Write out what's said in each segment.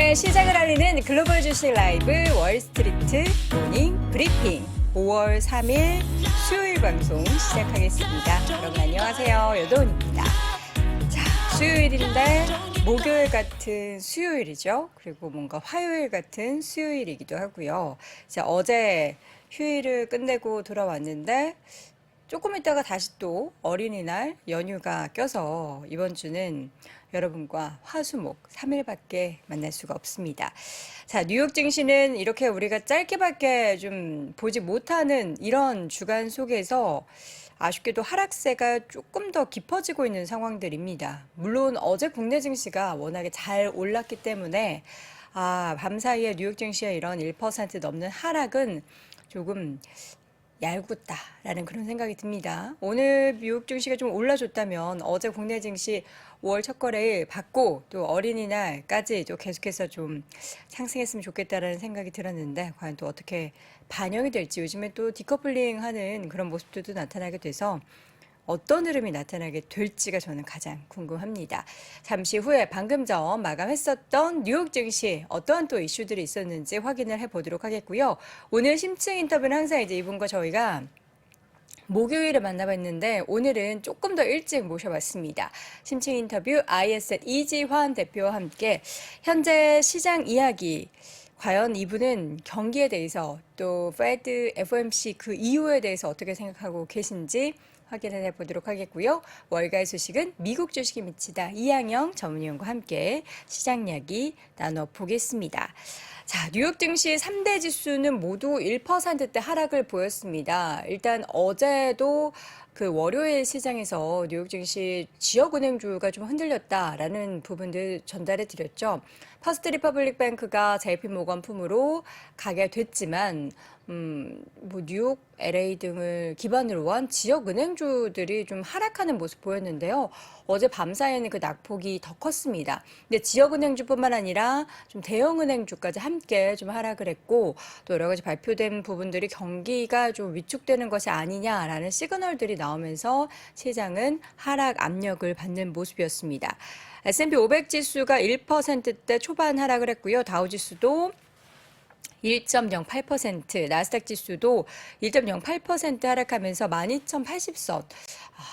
오전에 시장을 알리는 글로벌 주식 라이브 월스트리트 모닝 브리핑 5월 3일 수요일 방송 시작하겠습니다. 여러분 안녕하세요. 여도은입니다. 자, 수요일인데 목요일 같은 수요일이죠. 그리고 뭔가 화요일 같은 수요일이기도 하고요. 자, 어제 휴일을 끝내고 돌아왔는데 조금 있다가 다시 또 어린이날 연휴가 껴서 이번 주는 여러분과 화수목 3일밖에 만날 수가 없습니다. 자, 뉴욕 증시는 이렇게 우리가 짧게밖에 좀 보지 못하는 이런 주간 속에서 아쉽게도 하락세가 조금 더 깊어지고 있는 상황들입니다. 물론 어제 국내 증시가 워낙에 잘 올랐기 때문에 밤사이에 뉴욕 증시의 이런 1% 넘는 하락은 조금 얄궂다라는 그런 생각이 듭니다. 오늘 뉴욕 증시가 좀 올라줬다면 어제 국내 증시 5월 첫 거래일 받고 또 어린이날까지 또 계속해서 좀 상승했으면 좋겠다라는 생각이 들었는데 과연 또 어떻게 반영이 될지 요즘에 또 디커플링 하는 그런 모습들도 나타나게 돼서 어떤 흐름이 나타나게 될지가 저는 가장 궁금합니다. 잠시 후에 방금 전 마감했었던 뉴욕 증시 어떠한 또 이슈들이 있었는지 확인을 해보도록 하겠고요. 오늘 심층 인터뷰는 항상 이제 이분과 저희가 목요일에 만나봤는데 오늘은 조금 더 일찍 모셔봤습니다. 심층 인터뷰 ISN 이지환 대표와 함께 현재 시장 이야기 과연 이분은 경기에 대해서 또 페드, FOMC 그 이후에 대해서 어떻게 생각하고 계신지 확인을 해보도록 하겠고요. 월가의 소식은 미국 주식이 미치다 이항영 전문위원과 함께 시장 이야기 나눠보겠습니다. 자, 뉴욕 증시 3대 지수는 모두 1%대 하락을 보였습니다. 일단 어제도 그 월요일 시장에서 뉴욕 증시 지역은행주가 좀 흔들렸다라는 부분들 전달해 드렸죠. 퍼스트 리퍼블릭 뱅크가 JP 모건 품으로 가게 됐지만 뭐 뉴욕, LA 등을 기반으로 한 지역 은행주들이 좀 하락하는 모습 보였는데요. 어제 밤사이에는 그 낙폭이 더 컸습니다. 근데 지역 은행주뿐만 아니라 좀 대형 은행주까지 함께 좀 하락을 했고 또 여러 가지 발표된 부분들이 경기가 좀 위축되는 것이 아니냐라는 시그널들이 나오면서 시장은 하락 압력을 받는 모습이었습니다. S&P 500 지수가 1%대 초반 하락을 했고요. 다우 지수도 1.08%, 나스닥 지수도 1.08% 하락하면서 12,080선.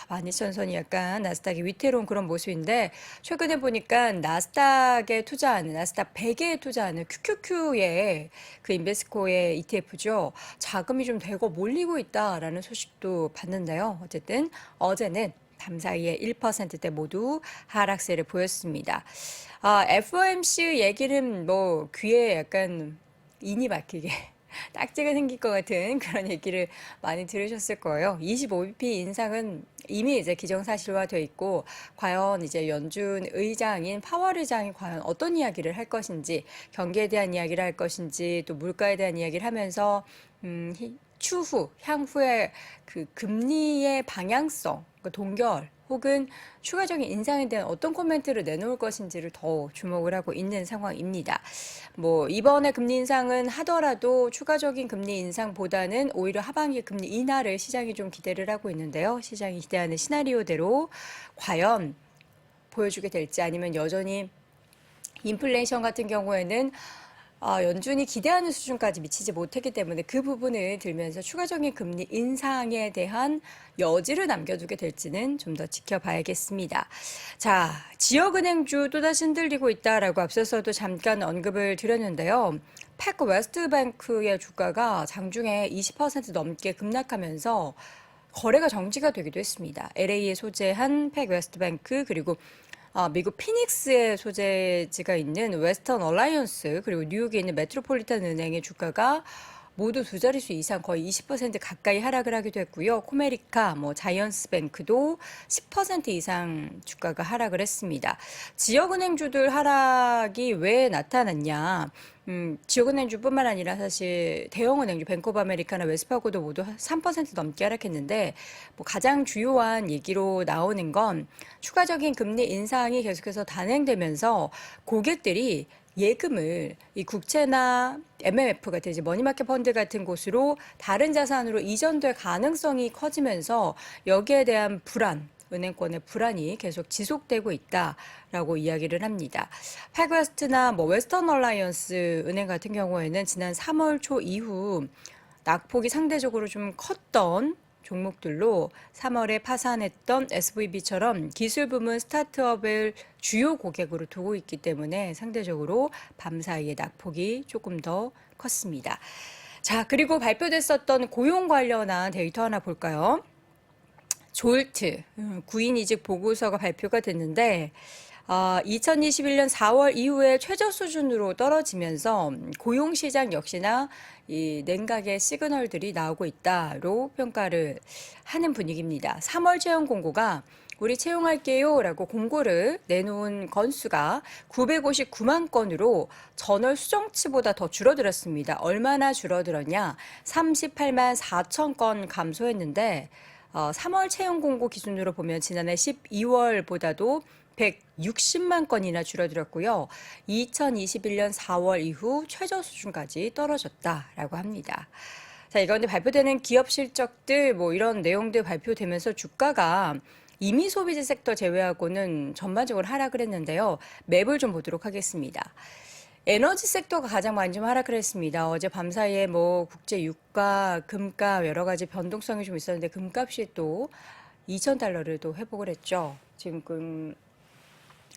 12,000선이 약간 나스닥이 위태로운 그런 모습인데 최근에 보니까 나스닥에 투자하는, 나스닥 100에 투자하는 QQQ의 그 인베스코의 ETF죠. 자금이 좀 대거 몰리고 있다라는 소식도 봤는데요. 어쨌든 어제는 밤사이에 1%대 모두 하락세를 보였습니다. FOMC 얘기는 뭐 귀에 약간 인이 막히게 딱지가 생길 것 같은 그런 얘기를 많이 들으셨을 거예요. 25bp 인상은 이미 이제 기정사실화되어 있고 과연 이제 연준 의장인 파월 의장이 과연 어떤 이야기를 할 것인지 경기에 대한 이야기를 할 것인지 또 물가에 대한 이야기를 하면서 향후에 그 금리의 방향성, 그 동결 혹은 추가적인 인상에 대한 어떤 코멘트를 내놓을 것인지를 더 주목을 하고 있는 상황입니다. 뭐 이번에 금리 인상은 하더라도 추가적인 금리 인상보다는 오히려 하반기 금리 인하를 시장이 좀 기대를 하고 있는데요. 시장이 기대하는 시나리오대로 과연 보여주게 될지 아니면 여전히 인플레이션 같은 경우에는 연준이 기대하는 수준까지 미치지 못했기 때문에 그 부분을 들면서 추가적인 금리 인상에 대한 여지를 남겨두게 될지는 좀 더 지켜봐야겠습니다. 자, 지역은행주 또다시 흔들리고 있다라고 앞서서도 잠깐 언급을 드렸는데요. 팩 웨스트뱅크의 주가가 장중에 20% 넘게 급락하면서 거래가 정지가 되기도 했습니다. LA에 소재한 팩 웨스트뱅크 그리고 미국 피닉스에 소재지가 있는 웨스턴 얼라이언스 그리고 뉴욕에 있는 메트로폴리탄 은행의 주가가 모두 두 자릿수 이상 거의 20% 가까이 하락을 하기도 했고요. 코메리카, 자이언스뱅크도 10% 이상 주가가 하락을 했습니다. 지역은행주들 하락이 왜 나타났냐? 지역은행주뿐만 아니라 사실 대형은행주, 뱅크 오브 아메리카나 웨스파고도 모두 3% 넘게 하락했는데 가장 주요한 얘기로 나오는 건 추가적인 금리 인상이 계속해서 단행되면서 고객들이 예금을 이 국채나 MMF 같은 이제 머니마켓 펀드 같은 곳으로 다른 자산으로 이전될 가능성이 커지면서 여기에 대한 불안, 은행권의 불안이 계속 지속되고 있다라고 이야기를 합니다. 패거스트나 웨스턴 얼라이언스 은행 같은 경우에는 지난 3월 초 이후 낙폭이 상대적으로 좀 컸던 종목들로 3월에 파산했던 SVB처럼 기술 부문 스타트업을 주요 고객으로 두고 있기 때문에 상대적으로 밤 사이에 낙폭이 조금 더 컸습니다. 자, 그리고 발표됐었던 고용 관련한 데이터 하나 볼까요? 졸트, 구인 이직 보고서가 발표가 됐는데 2021년 4월 이후에 최저 수준으로 떨어지면서 고용시장 역시나 이 냉각의 시그널들이 나오고 있다로 평가를 하는 분위기입니다. 3월 채용 공고가 우리 채용할게요 라고 공고를 내놓은 건수가 959만 건으로 전월 수정치보다 더 줄어들었습니다. 얼마나 줄어들었냐? 38만 4천 건 감소했는데 3월 채용 공고 기준으로 보면 지난해 12월보다도 160만 건이나 줄어들었고요. 2021년 4월 이후 최저 수준까지 떨어졌다라고 합니다. 자, 이건데 발표되는 기업 실적들 이런 내용들 발표되면서 주가가 이미 소비재 섹터 제외하고는 전반적으로 하락을 했는데요. 맵을 좀 보도록 하겠습니다. 에너지 섹터가 가장 많이 좀 하락을 했습니다. 어제 밤사이에 국제 유가, 금값 여러 가지 변동성이 좀 있었는데 금값이 또 2,000달러를 또 회복을 했죠. 지금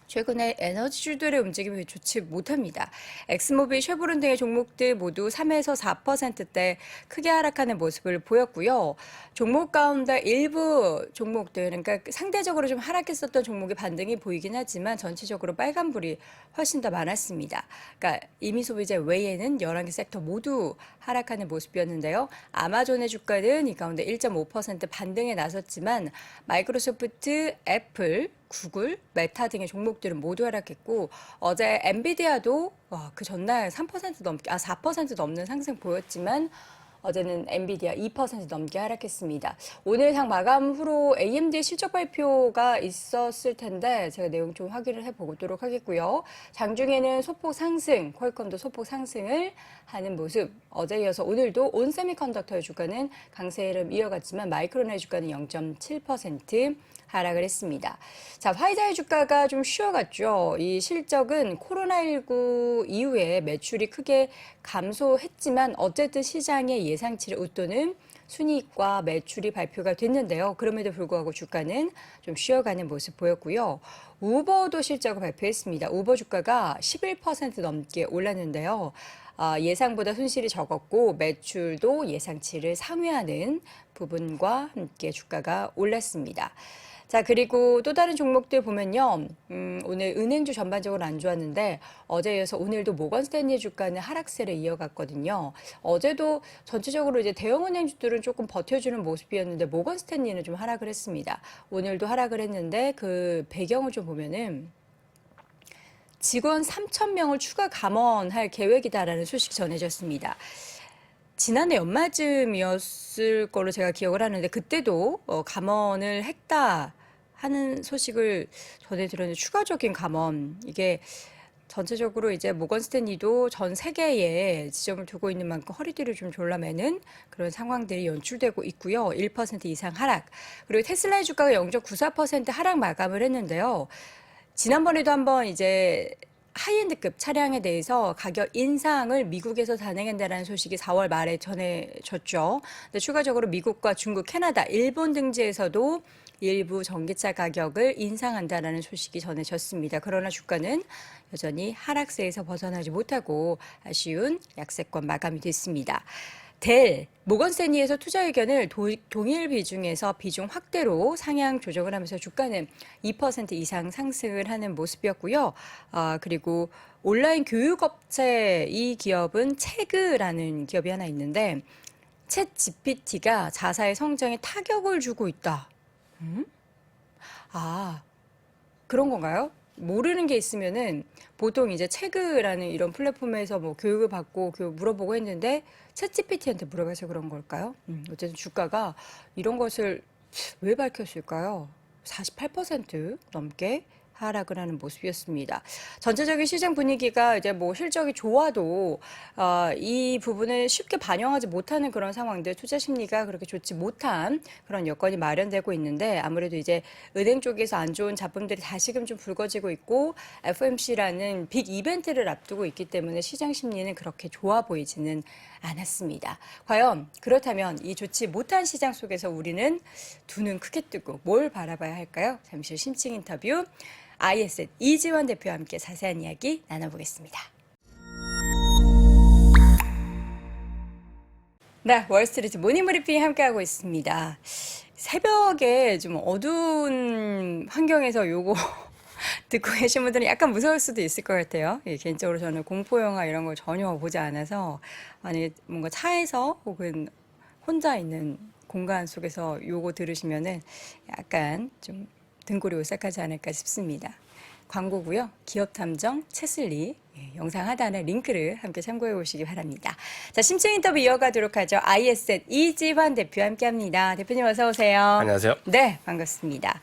최근에 에너지주들의 움직임이 좋지 못합니다. 엑스모빌, 쉐보론 등의 종목들 모두 3에서 4%대 크게 하락하는 모습을 보였고요. 종목 가운데 일부 종목들, 그러니까 상대적으로 좀 하락했었던 종목의 반등이 보이긴 하지만 전체적으로 빨간불이 훨씬 더 많았습니다. 그러니까 이미소비재 외에는 11개 섹터 모두 하락하는 모습이었는데요. 아마존의 주가는 이 가운데 1.5% 반등에 나섰지만 마이크로소프트, 애플, 구글, 메타 등의 종목들은 모두 하락했고 어제 엔비디아도 그 전날 3% 넘게 4% 넘는 상승 보였지만 어제는 엔비디아 2% 넘게 하락했습니다. 오늘 장 마감 후로 AMD 실적 발표가 있었을 텐데 제가 내용 좀 확인을 해보도록 하겠고요. 장중에는 소폭 상승, 퀄컴도 소폭 상승을 하는 모습. 어제 이어서 오늘도 온세미컨덕터의 주가는 강세 흐름 이어갔지만 마이크론의 주가는 0.7% 하락을 했습니다. 자, 화이자의 주가가 좀 쉬어갔죠. 이 실적은 코로나19 이후에 매출이 크게 감소했지만 어쨌든 시장의 예상치를 웃도는 순이익과 매출이 발표가 됐는데요. 그럼에도 불구하고 주가는 좀 쉬어가는 모습 보였고요. 우버도 실적을 발표했습니다. 우버 주가가 11% 넘게 올랐는데요. 예상보다 손실이 적었고 매출도 예상치를 상회하는 부분과 함께 주가가 올랐습니다. 자, 그리고 또 다른 종목들 보면요. 오늘 은행주 전반적으로 안 좋았는데 어제에 이어서 오늘도 모건스탠리 주가는 하락세를 이어갔거든요. 어제도 전체적으로 이제 대형 은행주들은 조금 버텨주는 모습이었는데 모건스탠리는 좀 하락을 했습니다. 오늘도 하락을 했는데 그 배경을 좀 보면은 직원 3,000명을 추가 감원할 계획이다라는 소식이 전해졌습니다. 지난해 연말쯤이었을 걸로 제가 기억을 하는데 그때도 감원을 했다 하는 소식을 전해 들었는데 추가적인 감원 이게 전체적으로 이제 모건 스탠리도 전 세계에 지점을 두고 있는 만큼 허리띠를 좀 졸라매는 그런 상황들이 연출되고 있고요. 1% 이상 하락. 그리고 테슬라의 주가가 0.94% 하락 마감을 했는데요. 지난번에도 한번 이제 하이엔드급 차량에 대해서 가격 인상을 미국에서 단행한다는 소식이 4월 말에 전해졌죠. 근데 추가적으로 미국과 중국, 캐나다, 일본 등지에서도 일부 전기차 가격을 인상한다는 소식이 전해졌습니다. 그러나 주가는 여전히 하락세에서 벗어나지 못하고 아쉬운 약세권 마감이 됐습니다. 모건스탠리에서 투자 의견을 동일 비중에서 비중 확대로 상향 조정을 하면서 주가는 2% 이상 상승을 하는 모습이었고요. 그리고 온라인 교육업체 이 기업은 체그라는 기업이 하나 있는데 챗 GPT가 자사의 성장에 타격을 주고 있다. 그런 건가요? 모르는 게 있으면은 보통 이제 체그라는 이런 플랫폼에서 교육을 받고 물어보고 했는데 챗GPT한테 물어봐서 그런 걸까요? 어쨌든 주가가 이런 것을 왜 밝혔을까요? 48% 넘게 하락을 하는 모습이었습니다. 전체적인 시장 분위기가 이제 뭐 실적이 좋아도 이 부분을 쉽게 반영하지 못하는 그런 상황들, 투자 심리가 그렇게 좋지 못한 그런 여건이 마련되고 있는데 아무래도 이제 은행 쪽에서 안 좋은 잡음들이 다시금 좀 불거지고 있고 FOMC라는 빅 이벤트를 앞두고 있기 때문에 시장 심리는 그렇게 좋아 보이지는 않았습니다. 과연 그렇다면 이 좋지 못한 시장 속에서 우리는 두 눈 크게 뜨고 뭘 바라봐야 할까요? 잠시 후 심층 인터뷰 ISN 이지원 대표와 함께 자세한 이야기 나눠보겠습니다. 네, 월스트리트 모닝 브리핑 함께하고 있습니다. 새벽에 좀 어두운 환경에서 요거 듣고 계신 분들은 약간 무서울 수도 있을 것 같아요. 예, 개인적으로 저는 공포 영화 이런 걸 전혀 보지 않아서 만약에 뭔가 차에서 혹은 혼자 있는 공간 속에서 요거 들으시면은 약간 좀 등골이 오싹하지 않을까 싶습니다. 광고고요. 기업탐정 채슬리 영상 하단에 링크를 함께 참고해 보시기 바랍니다. 자, 심층 인터뷰 이어가도록 하죠. ISN 이지환 대표와 함께합니다. 대표님 어서 오세요. 안녕하세요. 네, 반갑습니다.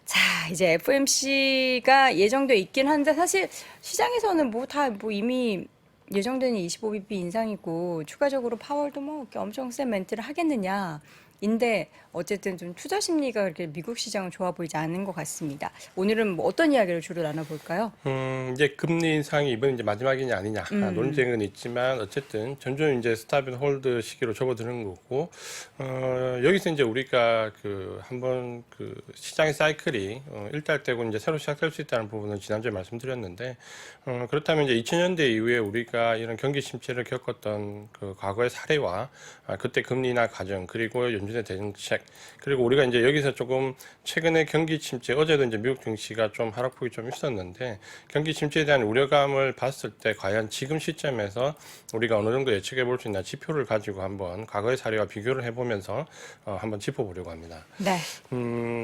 자, 이제 FOMC가 예정돼 있긴 한데 사실 시장에서는 뭐 이미 예정되는 25bp 인상이고 추가적으로 파월도 뭐 이렇게 엄청 센 멘트를 하겠느냐. 인데 어쨌든 좀 투자 심리가 그렇게 미국 시장은 좋아 보이지 않는 것 같습니다. 오늘은 뭐 어떤 이야기를 주로 나눠볼까요? 이제 금리 인상이 이번 이제 마지막이냐 아니냐 논쟁은 있지만 어쨌든 점점 이제 스탑 앤 홀드 시기로 접어드는 거고 여기서 이제 우리가 그 한번 그 시장의 사이클이 일단되고 이제 새로 시작될 수 있다는 부분은 지난주에 말씀드렸는데 그렇다면 이제 2000년대 이후에 우리가 이런 경기 침체를 겪었던 그 과거의 사례와 그때 금리 인하 과정 그리고 연준의 대응책 그리고 우리가 이제 여기서 조금 최근에 경기 침체 어제도 이제 미국 증시가 좀 하락폭이 좀 있었는데 경기 침체에 대한 우려감을 봤을 때 과연 지금 시점에서 우리가 어느 정도 예측해 볼 수 있나 지표를 가지고 한번 과거의 사례와 비교를 해보면서 한번 짚어보려고 합니다. 네.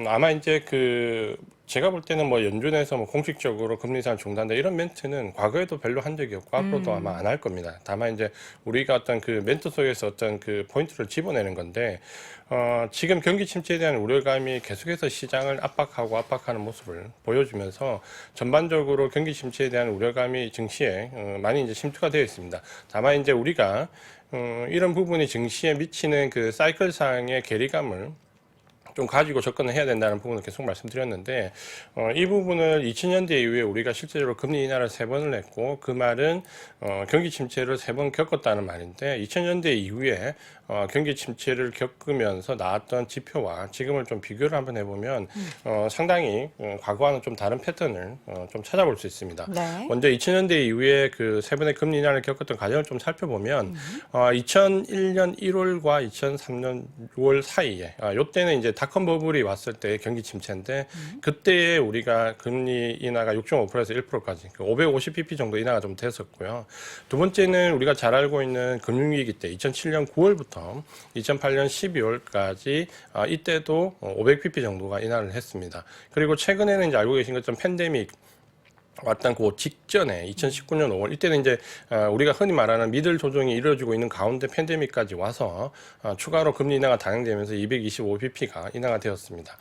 아마 이제 그 제가 볼 때는 뭐 연준에서 뭐 공식적으로 금리 인상 중단다 이런 멘트는 과거에도 별로 한 적이 없고 앞으로도 아마 안 할 겁니다. 다만 이제 우리가 어떤 그 멘트 속에서 어떤 그 포인트를 집어내는 건데 지금 경기 침체에 대한 우려감이 계속해서 시장을 압박하는 모습을 보여주면서 전반적으로 경기 침체에 대한 우려감이 증시에 많이 이제 침투가 되어 있습니다. 다만 이제 우리가 이런 부분이 증시에 미치는 그 사이클상의 괴리감을 좀 가지고 접근을 해야 된다는 부분을 계속 말씀드렸는데 이 부분을 2000년대 이후에 우리가 실제로 금리 인하를 3번을 했고 그 말은 경기 침체를 3번 겪었다는 말인데 2000년대 이후에 경기 침체를 겪으면서 나왔던 지표와 지금을 좀 비교를 한번 해보면 상당히 과거와는 좀 다른 패턴을 좀 찾아볼 수 있습니다. 네. 먼저 2000년대 이후에 그 3번의 금리 인하를 겪었던 과정을 좀 살펴보면 2001년 1월과 2003년 6월 사이에 이때는 이제 닷컴 버블이 왔을 때 경기 침체인데 그때에 우리가 금리 인하가 6.5%에서 1%까지 550bp 정도 인하가 좀 됐었고요. 두 번째는 우리가 잘 알고 있는 금융위기 때 2007년 9월부터 2008년 12월까지 이때도 500bp 정도가 인하를 했습니다. 그리고 최근에는 이제 알고 계신 것처럼 팬데믹 왔던 그 직전에 2019년 5월 이때는 이제 우리가 흔히 말하는 미들 조정이 이루어지고 있는 가운데 팬데믹까지 와서 추가로 금리 인하가 단행되면서 225bp가 인하가 되었습니다.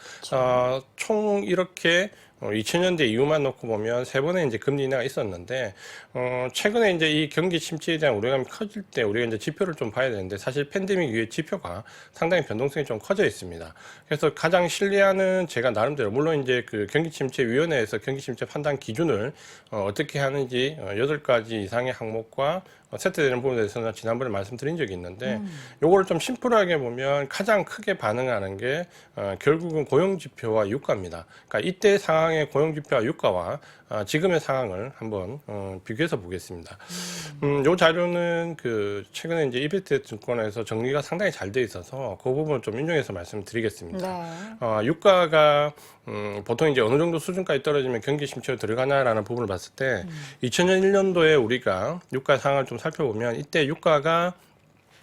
총 이렇게 2000년대 이후만 놓고 보면 3번의 이제 금리 인하가 있었는데, 최근에 이제 이 경기 침체에 대한 우려감이 커질 때 우리가 이제 지표를 좀 봐야 되는데, 사실 팬데믹 이후에 지표가 상당히 변동성이 좀 커져 있습니다. 그래서 가장 신뢰하는 제가 나름대로, 물론 이제 그 경기 침체 위원회에서 경기 침체 판단 기준을 어떻게 하는지 8가지 이상의 항목과 세트되는 부분에 대해서는 지난번에 말씀드린 적이 있는데 요거를 좀 심플하게 보면 가장 크게 반응하는 게 결국은 고용지표와 유가입니다. 그러니까 이때 상황의 고용지표와 유가와 지금의 상황을 한번 비교해서 보겠습니다. 요 자료는 그 최근에 이제 이베트 증권에서 정리가 상당히 잘 돼 있어서 그 부분을 좀 인용해서 말씀드리겠습니다. 네. 유가가 보통 이제 어느 정도 수준까지 떨어지면 경기 침체로 들어가나라는 부분을 봤을 때 2001년도에 우리가 유가 상황을 좀 살펴보면 이때 유가가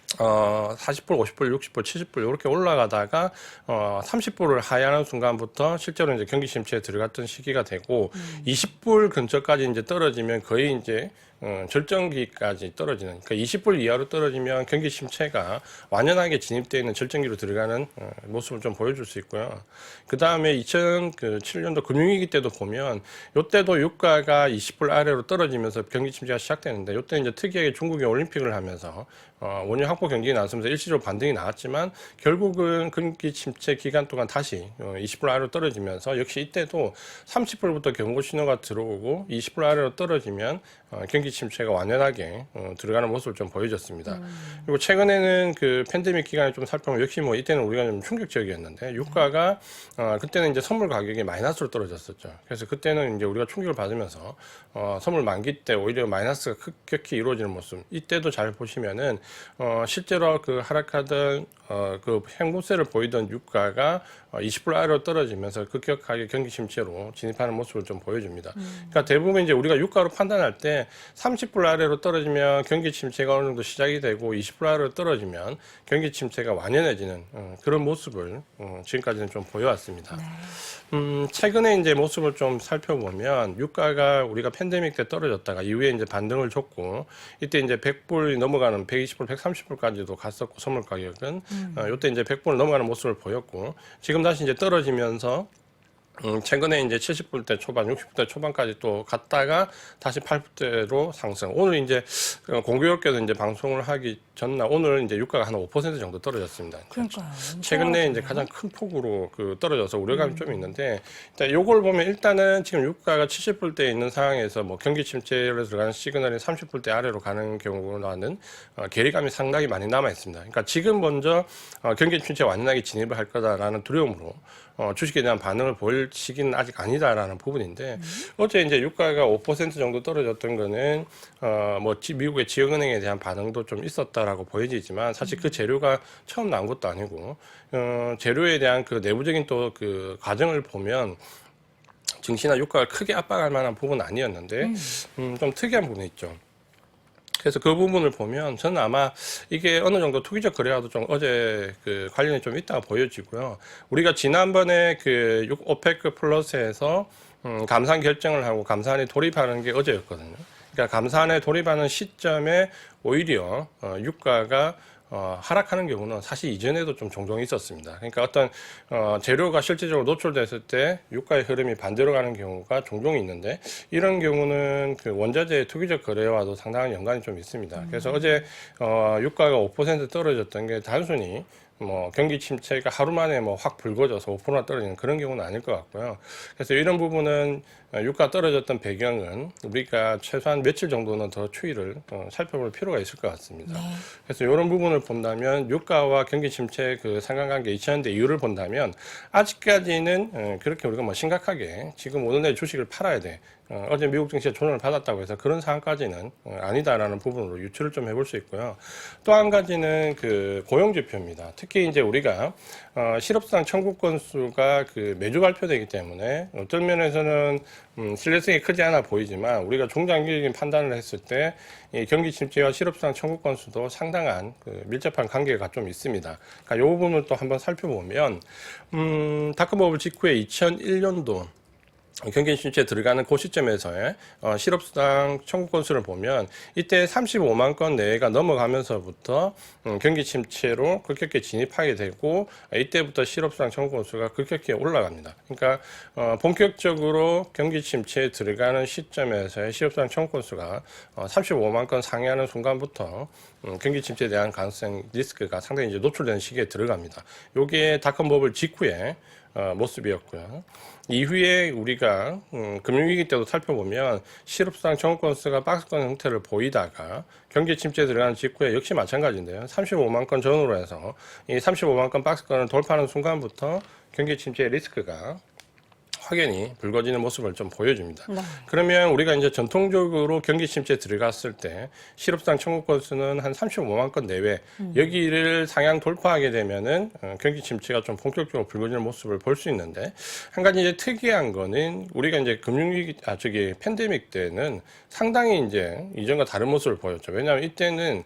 40불, 50불, 60불, 70불 이렇게 올라가다가 30불을 하향하는 순간부터 실제로 이제 경기 침체에 들어갔던 시기가 되고 20불 근처까지 이제 떨어지면 거의 이제 절정기까지 떨어지는, 그러니까 20불 이하로 떨어지면 경기 침체가 완연하게 진입되어 있는 절정기로 들어가는 모습을 좀 보여줄 수 있고요. 그 다음에 2007년도 금융위기 때도 보면 이때도 유가가 20불 아래로 떨어지면서 경기 침체가 시작되는데, 이때 이제 특이하게 중국이 올림픽을 하면서 원유 확보 경기가 나서면서 일시적으로 반등이 나왔지만 결국은 경기 침체 기간 동안 다시 20불 아래로 떨어지면서, 역시 이때도 30불부터 경고 신호가 들어오고 20불 아래로 떨어지면 경기 침체가 완연하게 들어가는 모습을 좀 보여줬습니다. 그리고 최근에는 그 팬데믹 기간에 좀 살펴보면 역시 뭐 이때는 우리가 좀 충격적이었는데, 유가가 그때는 이제 선물 가격이 마이너스로 떨어졌었죠. 그래서 그때는 이제 우리가 충격을 받으면서 선물 만기 때 오히려 마이너스가 급격히 이루어지는 모습, 이때도 잘 보시면은 실제로 그 하락하던 그 행보세를 보이던 유가가 20불 아래로 떨어지면서 급격하게 경기 침체로 진입하는 모습을 좀 보여줍니다. 그러니까 대부분 이제 우리가 유가로 판단할 때 30불 아래로 떨어지면 경기 침체가 어느 정도 시작이 되고 20불 아래로 떨어지면 경기 침체가 완연해지는 그런 모습을 지금까지는 좀 보여왔습니다. 최근에 이제 모습을 좀 살펴보면 유가가 우리가 팬데믹 때 떨어졌다가 이후에 이제 반등을 줬고, 이때 이제 100불이 넘어가는 120불, 130불까지도 갔었고, 선물 가격은 이때 이제 100불을 넘어가는 모습을 보였고, 지금 다시 이제 떨어지면서 최근에 이제 70불대 초반, 60불대 초반까지 또 갔다가 다시 80불대로 상승. 오늘 이제 공교롭게도 이제 방송을 하기 전날 오늘 이제 유가가 한 5% 정도 떨어졌습니다. 그러니까요. 최근에 이제 가장 큰 폭으로 그 떨어져서 우려감이 좀 있는데, 일단 요걸 보면 일단은 지금 유가가 70불대에 있는 상황에서 뭐 경기 침체로 들어가는 시그널이 30불대 아래로 가는 경우라는 괴리감이 상당히 많이 남아 있습니다. 그러니까 지금 먼저 경기 침체 완연하게 진입을 할 거다라는 두려움으로 주식에 대한 반응을 보일 시기는 아직 아니다라는 부분인데, 어제 이제 유가가 5% 정도 떨어졌던 거는 뭐 미국의 지역은행에 대한 반응도 좀 있었다라고 보여지지만, 사실 그 재료가 처음 나온 것도 아니고 재료에 대한 그 내부적인 또 그 과정을 보면 증시나 유가를 크게 압박할 만한 부분은 아니었는데 좀 특이한 부분이 있죠. 그래서 그 부분을 보면 저는 아마 이게 어느 정도 투기적 거래와도 좀 어제 그 관련이 좀 있다고 보여지고요. 우리가 지난번에 그 오페크 플러스에서 감산 결정을 하고 감산에 돌입하는 게 어제였거든요. 그러니까 감산에 돌입하는 시점에 오히려 유가가 하락하는 경우는 사실 이전에도 좀 종종 있었습니다. 그러니까 어떤 재료가 실질적으로 노출됐을 때 유가의 흐름이 반대로 가는 경우가 종종 있는데, 이런 경우는 그 원자재 투기적 거래와도 상당한 연관이 좀 있습니다. 그래서 어제 유가가 5% 떨어졌던 게 단순히 뭐 경기 침체가 하루 만에 뭐 확 불거져서 5%나 떨어지는 그런 경우는 아닐 것 같고요. 그래서 이런 부분은 유가 떨어졌던 배경은 우리가 최소한 며칠 정도는 더 추이를 살펴볼 필요가 있을 것 같습니다. 네. 그래서 이런 부분을 본다면 유가와 경기 침체 그 상관관계 2000년대 이후를 본다면 아직까지는 그렇게 우리가 뭐 심각하게 지금 오늘 내 주식을 팔아야 돼, 어제 미국 증시가 조정을 받았다고 해서 그런 상황까지는 아니다라는 부분으로 유추를 좀 해볼 수 있고요. 또 한 가지는 그 고용 지표입니다. 특히 이제 우리가 실업수당 청구 건수가 그 매주 발표되기 때문에 어떤 면에서는 신뢰성이 크지 않아 보이지만, 우리가 중장기적인 판단을 했을 때 이 경기 침체와 실업수당 청구 건수도 상당한 그 밀접한 관계가 좀 있습니다. 그러니까 이 부분을 또 한번 살펴보면 닷컴버블 직후에 2001년도 경기 침체에 들어가는 그 시점에서의 실업수당 청구 건수를 보면 이때 35만 건 내외가 넘어가면서부터 경기 침체로 급격히 진입하게 되고, 이때부터 실업수당 청구 건수가 급격히 올라갑니다. 그러니까 본격적으로 경기 침체에 들어가는 시점에서의 실업수당 청구 건수가 35만 건 상회하는 순간부터 경기 침체에 대한 가능성 리스크가 상당히 이제 노출되는 시기에 들어갑니다. 요게 닷컴버블 직후에 모습이었고요. 이후에 우리가 금융위기 때도 살펴보면 실업수당 청구 건수가 박스권 형태를 보이다가 경기 침체에 들어가는 직후에 역시 마찬가지인데요. 35만 건 전후로 해서 이 35만 건 박스권을 돌파하는 순간부터 경기 침체의 리스크가 확연히 불거지는 모습을 좀 보여줍니다. 네. 그러면 우리가 이제 전통적으로 경기 침체에 들어갔을 때 실업수당 청구 건수는 한 35만 건 내외, 여기를 상향 돌파하게 되면은 경기 침체가 좀 본격적으로 불거지는 모습을 볼 수 있는데, 한 가지 이제 특이한 거는 우리가 이제 금융위기, 팬데믹 때는 상당히 이제 이전과 다른 모습을 보였죠. 왜냐하면 이때는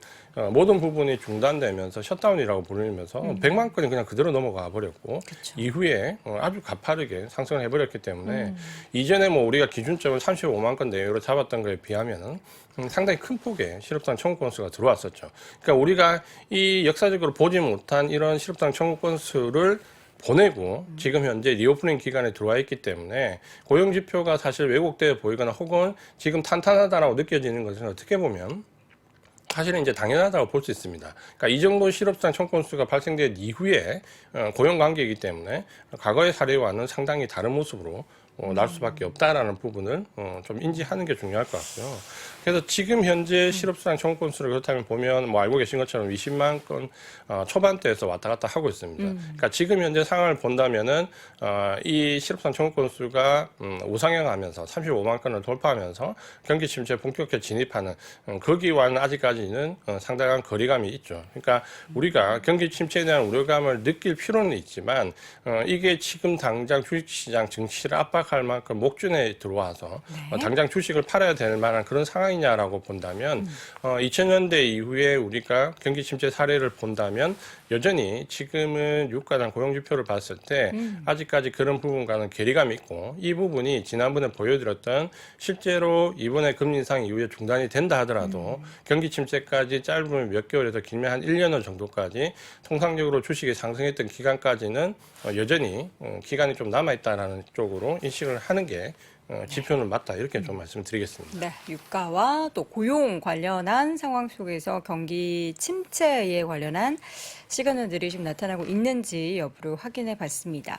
모든 부분이 중단되면서 셧다운이라고 부르면서 100만 건이 그냥 그대로 넘어가 버렸고, 그쵸. 이후에 아주 가파르게 상승을 해버렸기 수준이었기 때문에 이전에 뭐 우리가 기준점을 35만 건 내외로 잡았던 거에 비하면은 상당히 큰 폭의 실업당 청구 건수가 들어왔었죠. 그러니까 우리가 이 역사적으로 보지 못한 이런 실업당 청구 건수를 보내고 지금 현재 리오프닝 기간에 들어와 있기 때문에 고용 지표가 사실 왜곡되어 보이거나 혹은 지금 탄탄하다라고 느껴지는 것은 어떻게 보면 사실은 이제 당연하다고 볼 수 있습니다. 그러니까 이 정도 실업상 청구 건수가 발생된 이후에 고용 관계이기 때문에 과거의 사례와는 상당히 다른 모습으로 날 수밖에 없다라는 부분을 좀 인지하는 게 중요할 것 같고요. 그래서 지금 현재 실업수당 청구 건수를 그렇다면 보면 뭐 알고 계신 것처럼 20만 건 초반대에서 왔다 갔다 하고 있습니다. 그러니까 지금 현재 상황을 본다면은 이 실업수당 청구 건수가 우상향하면서 35만 건을 돌파하면서 경기 침체에 본격적으로 진입하는 거기와는 아직까지는 상당한 거리감이 있죠. 그러니까 우리가 경기 침체에 대한 우려감을 느낄 필요는 있지만 이게 지금 당장 주식시장 증시를 압박할 만큼 목준에 들어와서 당장 주식을 팔아야 될 만한 그런 상황이냐라고 본다면 2000년대 이후에 우리가 경기 침체 사례를 본다면 여전히 지금은 유가당 고용지표를 봤을 때 아직까지 그런 부분과는 괴리감이 있고 이 부분이 지난번에 보여드렸던 실제로 이번에 금리 인상 이후에 중단이 된다 하더라도 경기 침체까지 짧으면 몇 개월에서 길면 한 1년 정도까지 통상적으로 주식이 상승했던 기간까지는 여전히 기간이 좀 남아있다는 쪽으로 인식을 하는 게 지표는 맞다 이렇게 좀 말씀드리겠습니다. 네, 유가와 또 고용 관련한 상황 속에서 경기 침체에 관련한 시그널들이 좀 나타나고 있는지 여부를 확인해 봤습니다.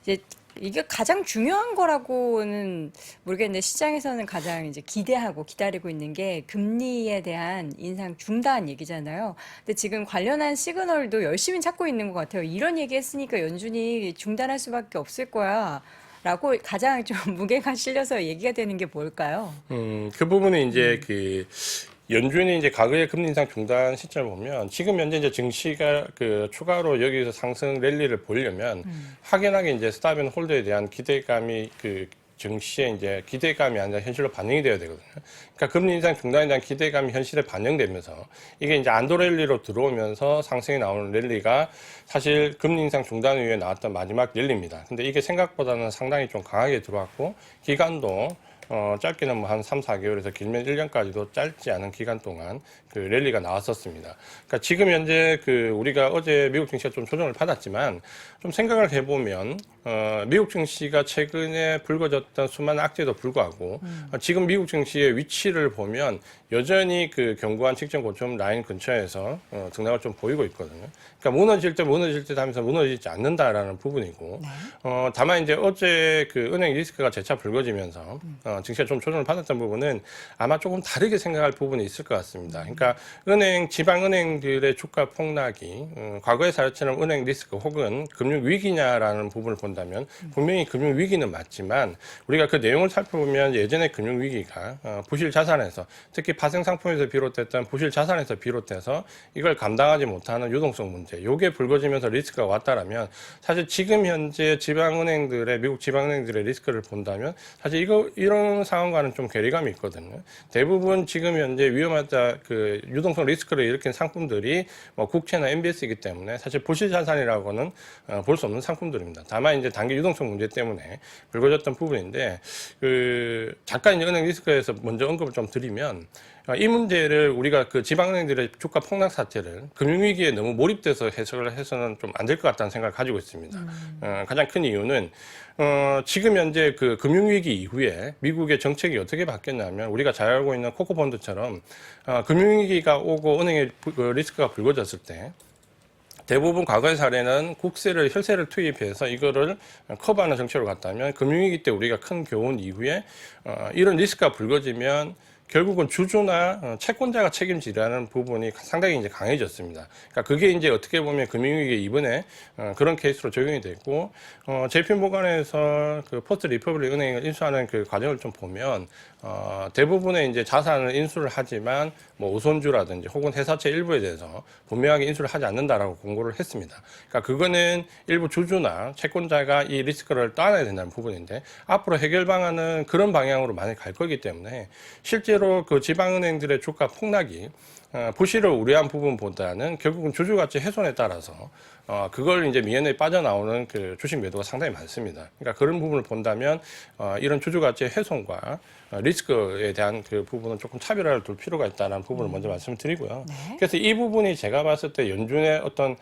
이제 이게 가장 중요한 거라고는 모르겠는데 시장에서는 가장 이제 기대하고 기다리고 있는 게 금리에 대한 인상 중단 얘기잖아요. 근데 지금 관련한 시그널도 열심히 찾고 있는 것 같아요. 이런 얘기 했으니까 연준이 중단할 수밖에 없을 거야. 라고 가장 좀 무게가 실려서 얘기가 되는 게 뭘까요? 그 부분은 이제 그 연준이 이제 과거의 금리 인상 중단 시점을 보면 지금 현재 이제 증시가 그 추가로 여기서 상승 랠리를 보려면 확연하게 이제 스탑 앤 홀드에 대한 기대감이 그 증시에 이제 기대감이 아니라 현실로 반영이 되어야 되거든요. 그러니까 금리 인상 중단에 대한 기대감이 현실에 반영되면서 이게 이제 안도 랠리로 들어오면서 상승이 나오는 랠리가 사실 금리 인상 중단 이후에 나왔던 마지막 랠리입니다. 근데 이게 생각보다는 상당히 좀 강하게 들어왔고 기간도 짧게는 뭐 한 3, 4개월에서 길면 1년까지도 짧지 않은 기간 동안 그 랠리가 나왔었습니다. 그러니까 지금 현재 그 우리가 어제 미국 증시가 좀 조정을 받았지만 좀 생각을 해보면 미국 증시가 최근에 불거졌던 수많은 악재에도 불구하고 지금 미국 증시의 위치를 보면 여전히 그 견고한 직전 고점 라인 근처에서 등락을 좀 보이고 있거든요. 그러니까 무너질 때 하면서 무너지지 않는다라는 부분이고 다만 이제 어제 그 은행 리스크가 재차 불거지면서 증시가 좀 조정을 받았던 부분은 아마 조금 다르게 생각할 부분이 있을 것 같습니다. 그러니까 지방은행들의 주가 폭락이 과거의 사례처럼 은행 리스크 혹은 금융 위기냐라는 부분을 본다면 분명히 금융 위기는 맞지만 우리가 그 내용을 살펴보면 예전에 금융 위기가 부실 자산에서 특히 파생 상품에서 비롯됐던 부실 자산에서 비롯해서 이걸 감당하지 못하는 유동성 문제, 요게 불거지면서 리스크가 왔다라면 사실 지금 현재 미국 지방은행들의 리스크를 본다면 사실 이런 상황과는 좀 괴리감이 있거든요. 대부분 지금 현재 위험하다 그 유동성 리스크를 일으킨 상품들이 뭐 국채나 MBS이기 때문에 사실 부실 자산이라고는 볼 수 없는 상품들입니다. 다만 이제 단기 유동성 문제 때문에 불거졌던 부분인데 잠깐 이제 은행 리스크에서 먼저 언급을 좀 드리면 이 문제를 우리가 그 지방은행들의 주가 폭락 사태를 금융위기에 너무 몰입돼서 해석을 해서는 좀 안 될 것 같다는 생각을 가지고 있습니다. 가장 큰 이유는 지금 현재 그 금융위기 이후에 미국의 정책이 어떻게 바뀌었냐면 우리가 잘 알고 있는 코코본드처럼 금융위기가 오고 은행의 리스크가 불거졌을 때 대부분 과거의 사례는 혈세를 투입해서 이거를 커버하는 정책으로 갔다면 금융위기 때 우리가 큰 교훈 이후에 이런 리스크가 불거지면 결국은 주주나 채권자가 책임지라는 부분이 상당히 이제 강해졌습니다. 그러니까 그게 이제 어떻게 보면 금융위기 이번에 그런 케이스로 적용이 됐고, JP모간에서 그 포스트 리퍼블릭 은행을 인수하는 그 과정을 좀 보면, 대부분의 이제 자산을 인수를 하지만 뭐 우선주라든지 혹은 회사채 일부에 대해서 분명하게 인수를 하지 않는다라고 공고를 했습니다. 그러니까 그거는 일부 주주나 채권자가 이 리스크를 떠안아야 된다는 부분인데 앞으로 해결 방안은 그런 방향으로 많이 갈 거기 때문에 실제로 그 지방은행들의 주가 폭락이 부실을 우려한 부분보다는 결국은 주주가치 훼손에 따라서 그걸 이제 미연에 빠져나오는 그 주식 매도가 상당히 많습니다. 그러니까 그런 부분을 본다면 이런 주주가치 훼손과 리스크에 대한 그 부분은 조금 차별화를 둘 필요가 있다는 부분을 먼저 말씀을 드리고요. 네. 그래서 이 부분이 제가 봤을 때 연준의 어떤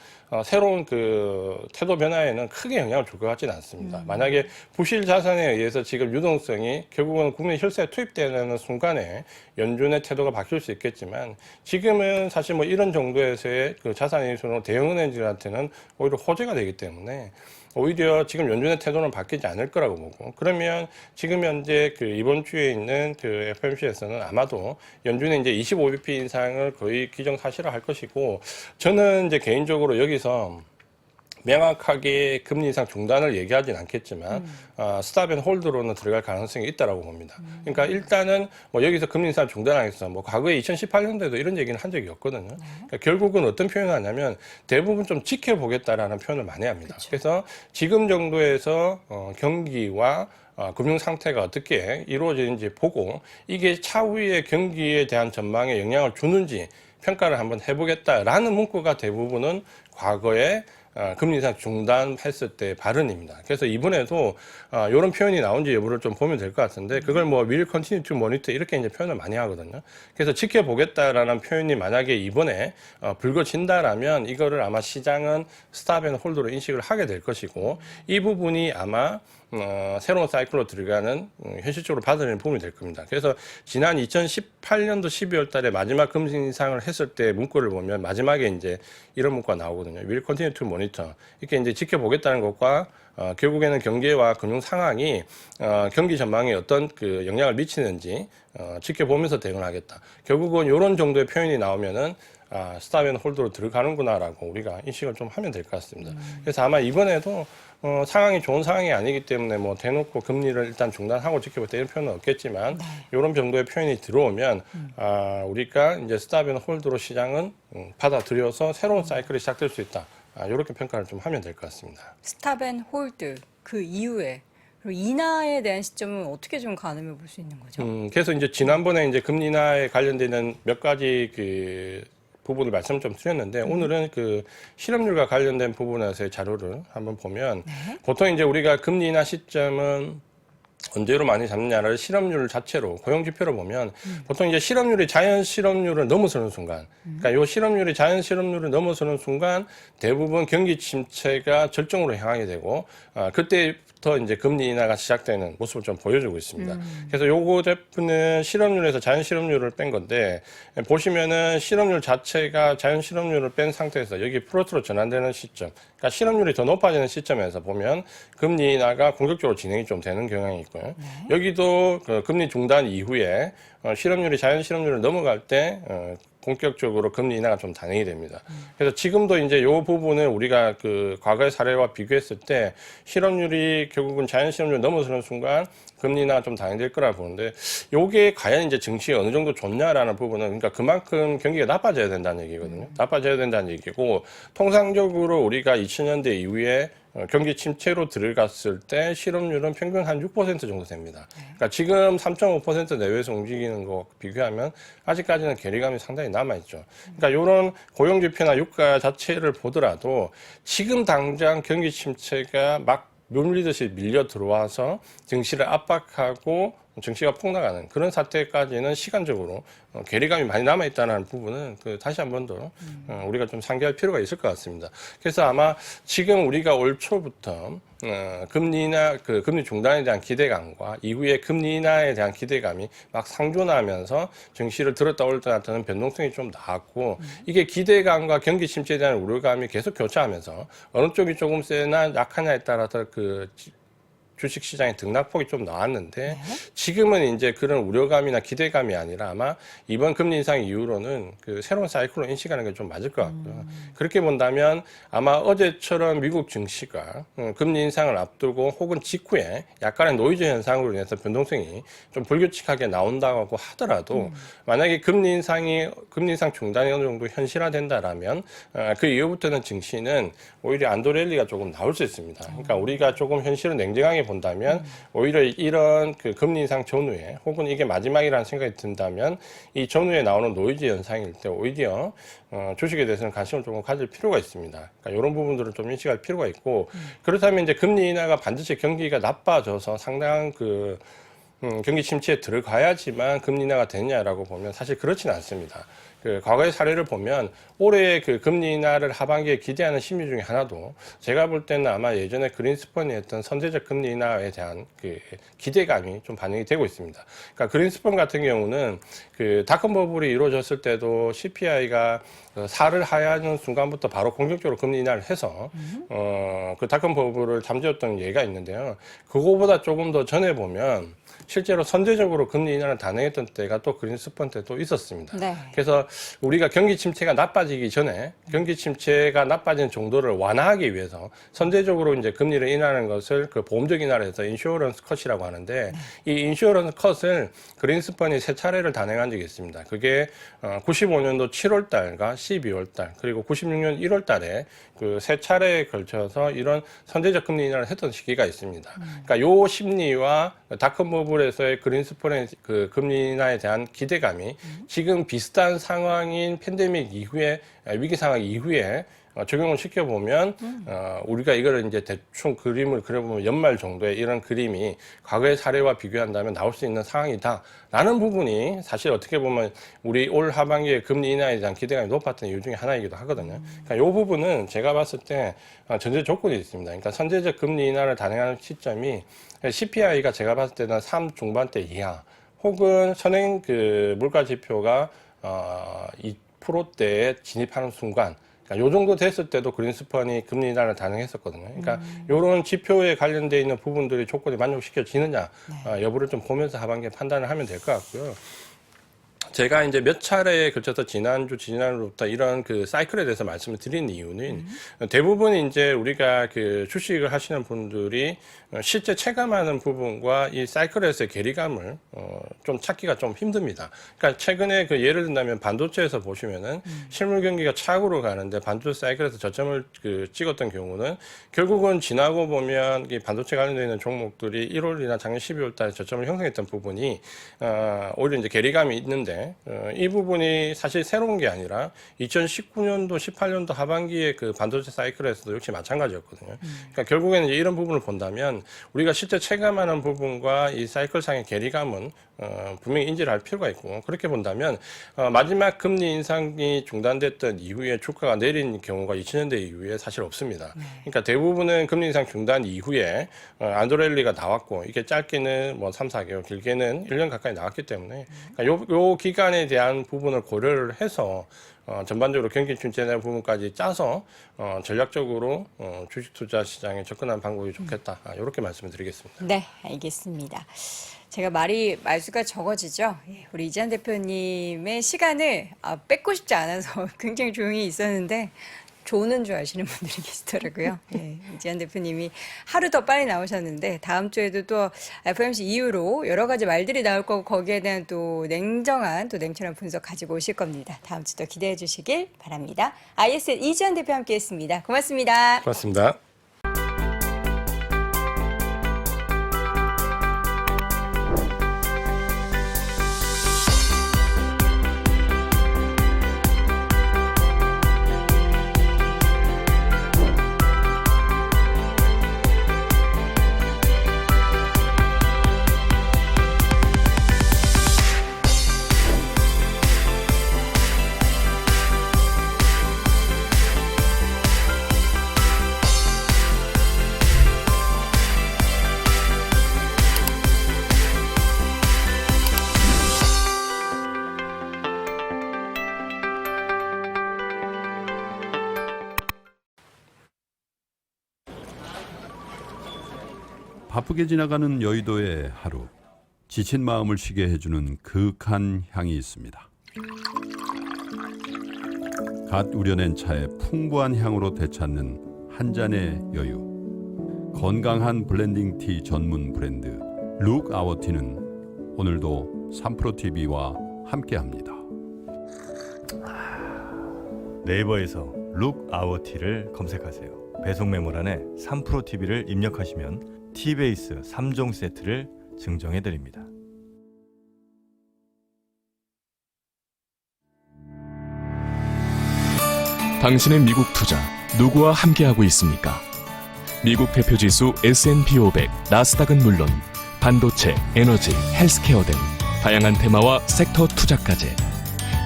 새로운 그 태도 변화에는 크게 영향을 줄 것 같지는 않습니다. 만약에 부실 자산에 의해서 지금 유동성이 결국은 국내 혈세에 투입되는 순간에 연준의 태도가 바뀔 수 있겠지만 지금은 사실 뭐 이런 정도에서의 그 자산의 손으로 대형은행들한테는 오히려 호재가 되기 때문에 오히려 지금 연준의 태도는 바뀌지 않을 거라고 보고 그러면 지금 현재 그 이번 주에 있는 그 FOMC에서는 아마도 연준의 이제 25bp 인상을 거의 기정사실화할 것이고 저는 이제 개인적으로 여기서 명확하게 금리 인상 중단을 얘기하진 않겠지만 스탑 앤 홀드로는 들어갈 가능성이 있다라고 봅니다. 그러니까 일단은 뭐 여기서 금리 인상 중단하겠어. 뭐 과거에 2018년도에도 이런 얘기는 한 적이 없거든요. 그러니까 결국은 어떤 표현을 하냐면 대부분 좀 지켜보겠다라는 표현을 많이 합니다. 그쵸. 그래서 지금 정도에서 경기와 금융 상태가 어떻게 이루어지는지 보고 이게 차후의 경기에 대한 전망에 영향을 주는지 평가를 한번 해보겠다라는 문구가 대부분은 과거에 금리 인상 중단했을 때 발언입니다. 그래서 이번에도 이런 표현이 나온지 여부를 좀 보면 될 것 같은데 그걸 뭐 will continue to monitor 이렇게 이제 표현을 많이 하거든요. 그래서 지켜보겠다라는 표현이 만약에 이번에 불거진다라면 이거를 아마 시장은 스탑 앤 홀드로 인식을 하게 될 것이고 이 부분이 아마 새로운 사이클로 들어가는 현실적으로 받아들이는 부분이 될 겁니다. 그래서 지난 2018년도 12월 달에 마지막 금리 인상을 했을 때 문구를 보면 마지막에 이제 이런 문구가 나오거든요. Will continue to monitor. 이렇게 이제 지켜보겠다는 것과 결국에는 경제와 금융 상황이 경기 전망에 어떤 그 영향을 미치는지 지켜보면서 대응을 하겠다. 결국은 이런 정도의 표현이 나오면은 스탑 앤 홀드로 들어가는구나라고 우리가 인식을 좀 하면 될 것 같습니다. 그래서 아마 이번에도 상황이 좋은 상황이 아니기 때문에 뭐 대놓고 금리를 일단 중단하고 지켜볼 이런 표현은 없겠지만 이런 정도의 표현이 들어오면 우리가 이제 스탑 앤 홀드로 시장은 받아들여서 새로운 사이클이 시작될 수 있다. 이렇게 평가를 좀 하면 될 것 같습니다. 스탑 앤 홀드 그 이후에 그리고 인하에 대한 시점은 어떻게 좀 가늠해 볼 수 있는 거죠? 그래서 이제 지난번에 이제 금리 인하에 관련되는 몇 가지 그 부분을 말씀 좀 드렸는데 오늘은 그 실업률과 관련된 부분에서의 자료를 한번 보면 보통 이제 우리가 금리 인하 시점은 언제로 많이 잡느냐를 실업률 자체로 고용 지표로 보면 보통 이제 실업률이 자연 실업률을 넘어서는 순간 그러니까 요 실업률이 자연 실업률을 넘어서는 순간 대부분 경기 침체가 절정으로 향하게 되고 그때부터 이제 금리 인하가 시작되는 모습을 좀 보여주고 있습니다. 그래서 요거 제품은 실업률에서 자연 실업률을 뺀 건데 보시면은 실업률 자체가 자연 실업률을 뺀 상태에서 여기 플러스로 전환되는 시점 그러니까 실업률이 더 높아지는 시점에서 보면 금리 인하가 공격적으로 진행이 좀 되는 경향이 있고요. 여기도 그 금리 중단 이후에 실업률이 자연 실업률을 넘어갈 때 본격적으로 금리 인하가 좀 단행이 됩니다. 그래서 지금도 이제 이 부분을 우리가 그 과거의 사례와 비교했을 때 실업률이 결국은 자연 실업률을 넘어서는 순간 금리 인하가 좀 단행될 거라 보는데 요게 과연 이제 증시에 어느 정도 좋냐라는 부분은 그러니까 그만큼 경기가 나빠져야 된다는 얘기거든요. 나빠져야 된다는 얘기고 통상적으로 우리가 2000년대 이후에 경기 침체로 들어갔을 때 실업률은 평균 한 6% 정도 됩니다. 그러니까 지금 3.5% 내외에서 움직이는 거 비교하면 아직까지는 괴리감이 상당히 남아있죠. 그러니까 이런 고용지표나 유가 자체를 보더라도 지금 당장 경기 침체가 막 물리듯이 밀려 들어와서 증시를 압박하고 증시가 폭락하는 그런 사태까지는 시간적으로 괴리감이 많이 남아있다는 부분은 다시 한 번 더 우리가 좀 상기할 필요가 있을 것 같습니다. 그래서 아마 지금 우리가 올 초부터 금리 인하, 금리 중단에 대한 기대감과 이후에 금리 인하에 대한 기대감이 막 상존하면서 증시를 들었다 올렸다 나타나는 변동성이 좀 나왔고 이게 기대감과 경기 침체에 대한 우려감이 계속 교차하면서 어느 쪽이 조금 세나 약하냐에 따라서 주식시장의 등락폭이 좀 나왔는데 지금은 이제 그런 우려감이나 기대감이 아니라 아마 이번 금리 인상 이후로는 새로운 사이클로 인식하는 게 좀 맞을 것 같고요. 그렇게 본다면 아마 어제처럼 미국 증시가 금리 인상을 앞두고 혹은 직후에 약간의 노이즈 현상으로 인해서 변동성이 좀 불규칙하게 나온다고 하더라도 만약에 금리 인상 중단이 어느 정도 현실화된다라면 그 이후부터는 증시는 오히려 안도랠리가 조금 나올 수 있습니다. 그러니까 우리가 조금 현실을 냉정하게 본다면 오히려 이런 그 금리 인상 전후에 혹은 이게 마지막이라는 생각이 든다면 이 전후에 나오는 노이즈 현상일 때 오히려 주식에 대해서는 관심을 조금 가질 필요가 있습니다. 그러니까 이런 부분들을 좀 인식할 필요가 있고 그렇다면 이제 금리 인하가 반드시 경기가 나빠져서 상당한 그 경기 침체에 들어가야지만 금리 인하가 되느냐라고 보면 사실 그렇지는 않습니다. 그 과거의 사례를 보면 올해 그 금리 인하를 하반기에 기대하는 심리 중에 하나도 제가 볼 때는 아마 예전에 그린스펀이 했던 선제적 금리 인하에 대한 그 기대감이 좀 반영이 되고 있습니다. 그러니까 그린스펀 같은 경우는 그 닷컴 버블이 이루어졌을 때도 CPI가 4를 하야하는 순간부터 바로 공격적으로 금리 인하를 해서 그 닷컴 버블을 잠재웠던 예가 있는데요. 그거보다 조금 더 전에 보면 실제로 선제적으로 금리 인하를 단행했던 때가 또 그린스펀 때도 있었습니다. 네. 그래서 우리가 경기 침체가 나빠지기 전에 경기 침체가 나빠진 정도를 완화하기 위해서 선제적으로 이제 금리를 인하하는 것을 그 보험적 인하를 해서 인슈어런스 컷이라고 하는데 이 인슈어런스 컷을 그린스펀이 3차례를 단행한 적이 있습니다. 그게 95년도 7월 달과 12월 달 그리고 96년 1월 달에 그 3차례에 걸쳐서 이런 선제적 금리 인하를 했던 시기가 있습니다. 그러니까 요 심리와 닷컴 버블에서의 그린스펀의 그 금리 인하에 대한 기대감이 지금 비슷한 상황인 팬데믹 이후에 위기 상황 이후에 적용을 시켜보면 우리가 이거를 이제 대충 그림을 그려보면 연말 정도의 이런 그림이 과거의 사례와 비교한다면 나올 수 있는 상황이다라는 부분이 사실 어떻게 보면 우리 올 하반기에 금리 인하에 대한 기대감이 높았던 이유 중에 하나이기도 하거든요. 그러니까 이 부분은 제가 봤을 때 전제 조건이 있습니다. 그러니까 선제적 금리 인하를 단행하는 시점이 CPI가 제가 봤을 때는 3 중반대 이하 혹은 선행 그 물가 지표가 2%대에 진입하는 순간 그러니까 요 정도 됐을 때도 그린스펀이 금리 인하를 단행했었거든요. 그러니까 요런 지표에 관련돼 있는 부분들이 조건이 만족시켜지느냐 여부를 좀 보면서 하반기에 판단을 하면 될 것 같고요. 제가 이제 몇 차례에 걸쳐서 지난주부터 이런 그 사이클에 대해서 말씀을 드린 이유는 대부분 이제 우리가 그 주식을 하시는 분들이 실제 체감하는 부분과 이 사이클에서의 괴리감을 좀 찾기가 좀 힘듭니다. 그러니까 최근에 그 예를 든다면 반도체에서 보시면은 실물 경기가 차고로 가는데 반도체 사이클에서 저점을 그 찍었던 경우는 결국은 지나고 보면 이 반도체 관련되어 있는 종목들이 1월이나 작년 12월 달에 저점을 형성했던 부분이 오히려 이제 괴리감이 있는데 이 부분이 사실 새로운 게 아니라 2019년도, 18년도 하반기에 그 반도체 사이클에서도 역시 마찬가지였거든요. 그러니까 결국에는 이제 이런 부분을 본다면 우리가 실제 체감하는 부분과 이 사이클상의 괴리감은 분명히 인지를 할 필요가 있고 그렇게 본다면 마지막 금리 인상이 중단됐던 이후에 주가가 내린 경우가 2000년대 이후에 사실 없습니다. 그러니까 대부분은 금리 인상 중단 이후에 안드로랠리가 나왔고 이게 짧게는 뭐 3, 4개월 길게는 1년 가까이 나왔기 때문에 그러니까 요 기간에 대한 부분을 고려를 해서 전반적으로 경기 침체되는 부분까지 짜서 전략적으로 주식 투자 시장에 접근하는 방법이 좋겠다. 이렇게 말씀을 드리겠습니다. 네, 알겠습니다. 제가 말수가 적어지죠. 우리 이지한 대표님의 시간을 뺏고 싶지 않아서 굉장히 조용히 있었는데 조는 줄 아시는 분들이 계시더라고요. 예, 이지한 대표님이 하루 더 빨리 나오셨는데 다음 주에도 또 FOMC 이후로 여러 가지 말들이 나올 거고 거기에 대한 또 냉정한 또 냉철한 분석 가지고 오실 겁니다. 다음 주도 기대해 주시길 바랍니다. ISL 이지한 대표 함께했습니다. 고맙습니다. 고맙습니다. 바쁘게 지나가는 여의도의 하루, 지친 마음을 쉬게 해주는 그윽한 향이 있습니다. 갓 우려낸 차의 풍부한 향으로 되찾는 한 잔의 여유. 건강한 블렌딩 티 전문 브랜드 룩 아워 티는 오늘도 3프로TV와 함께합니다. 네이버에서 룩 아워 티를 검색하세요. 배송 메모란에 3프로TV를 입력하시면 T베이스 3종 세트를 증정해 드립니다. 당신의 미국 투자 누구와 함께하고 있습니까? 미국 대표 지수 S&P 500, 나스닥은 물론 반도체, 에너지, 헬스케어 등 다양한 테마와 섹터 투자까지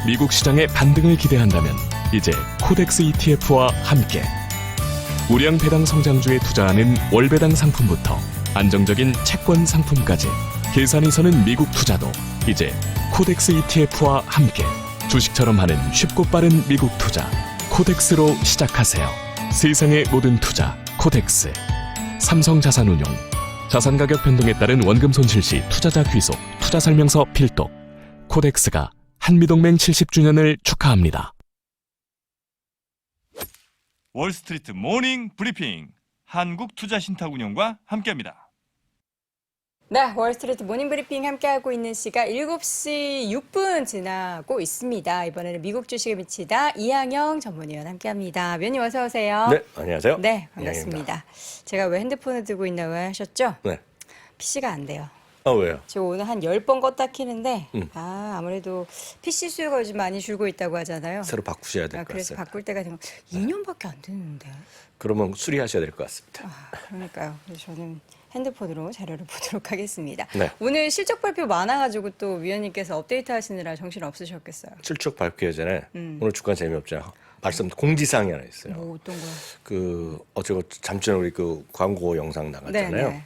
미국 시장의 반등을 기대한다면 이제 코덱스 ETF와 함께 우량 배당 성장주에 투자하는 월배당 상품부터 안정적인 채권 상품까지 계산이 서는 미국 투자도 이제 코덱스 ETF와 함께 주식처럼 하는 쉽고 빠른 미국 투자 코덱스로 시작하세요. 세상의 모든 투자 코덱스. 삼성자산운용. 자산가격 변동에 따른 원금 손실 시 투자자 귀속, 투자설명서 필독. 코덱스가 한미동맹 70주년을 축하합니다. 월스트리트 모닝 브리핑 한국투자신탁운용과 함께합니다. 네, 월스트리트 모닝브리핑 함께하고 있는 시각 7시 6분 지나고 있습니다. 이번에는 미국 주식에 미치다 이항영 전문위원 함께합니다. 위원님 어서 오세요. 네, 안녕하세요. 네, 반갑습니다. 제가 왜 핸드폰을 들고 있나고 하셨죠? 네. PC가 안 돼요. 아, 왜요? 저 오늘 한 10번 껐다 키는데 아무래도 PC 수요가 요즘 많이 줄고 있다고 하잖아요. 새로 바꾸셔야 될 것 그래서 같습니다. 바꿀 때가 된 거 2년밖에 안 됐는데. 그러면 수리하셔야 될 것 같습니다. 그러니까요. 그래서 저는 핸드폰으로 자료를 보도록 하겠습니다. 네. 오늘 실적 발표 많아가지고 또 위원님께서 업데이트 하시느라 정신 없으셨겠어요. 실적 발표 전에 오늘 주간 재미없죠. 말씀 공지사항이 하나 있어요. 뭐 어떤 거요? 어제 잠시 전에 우리 그 광고 영상 나갔잖아요. 네.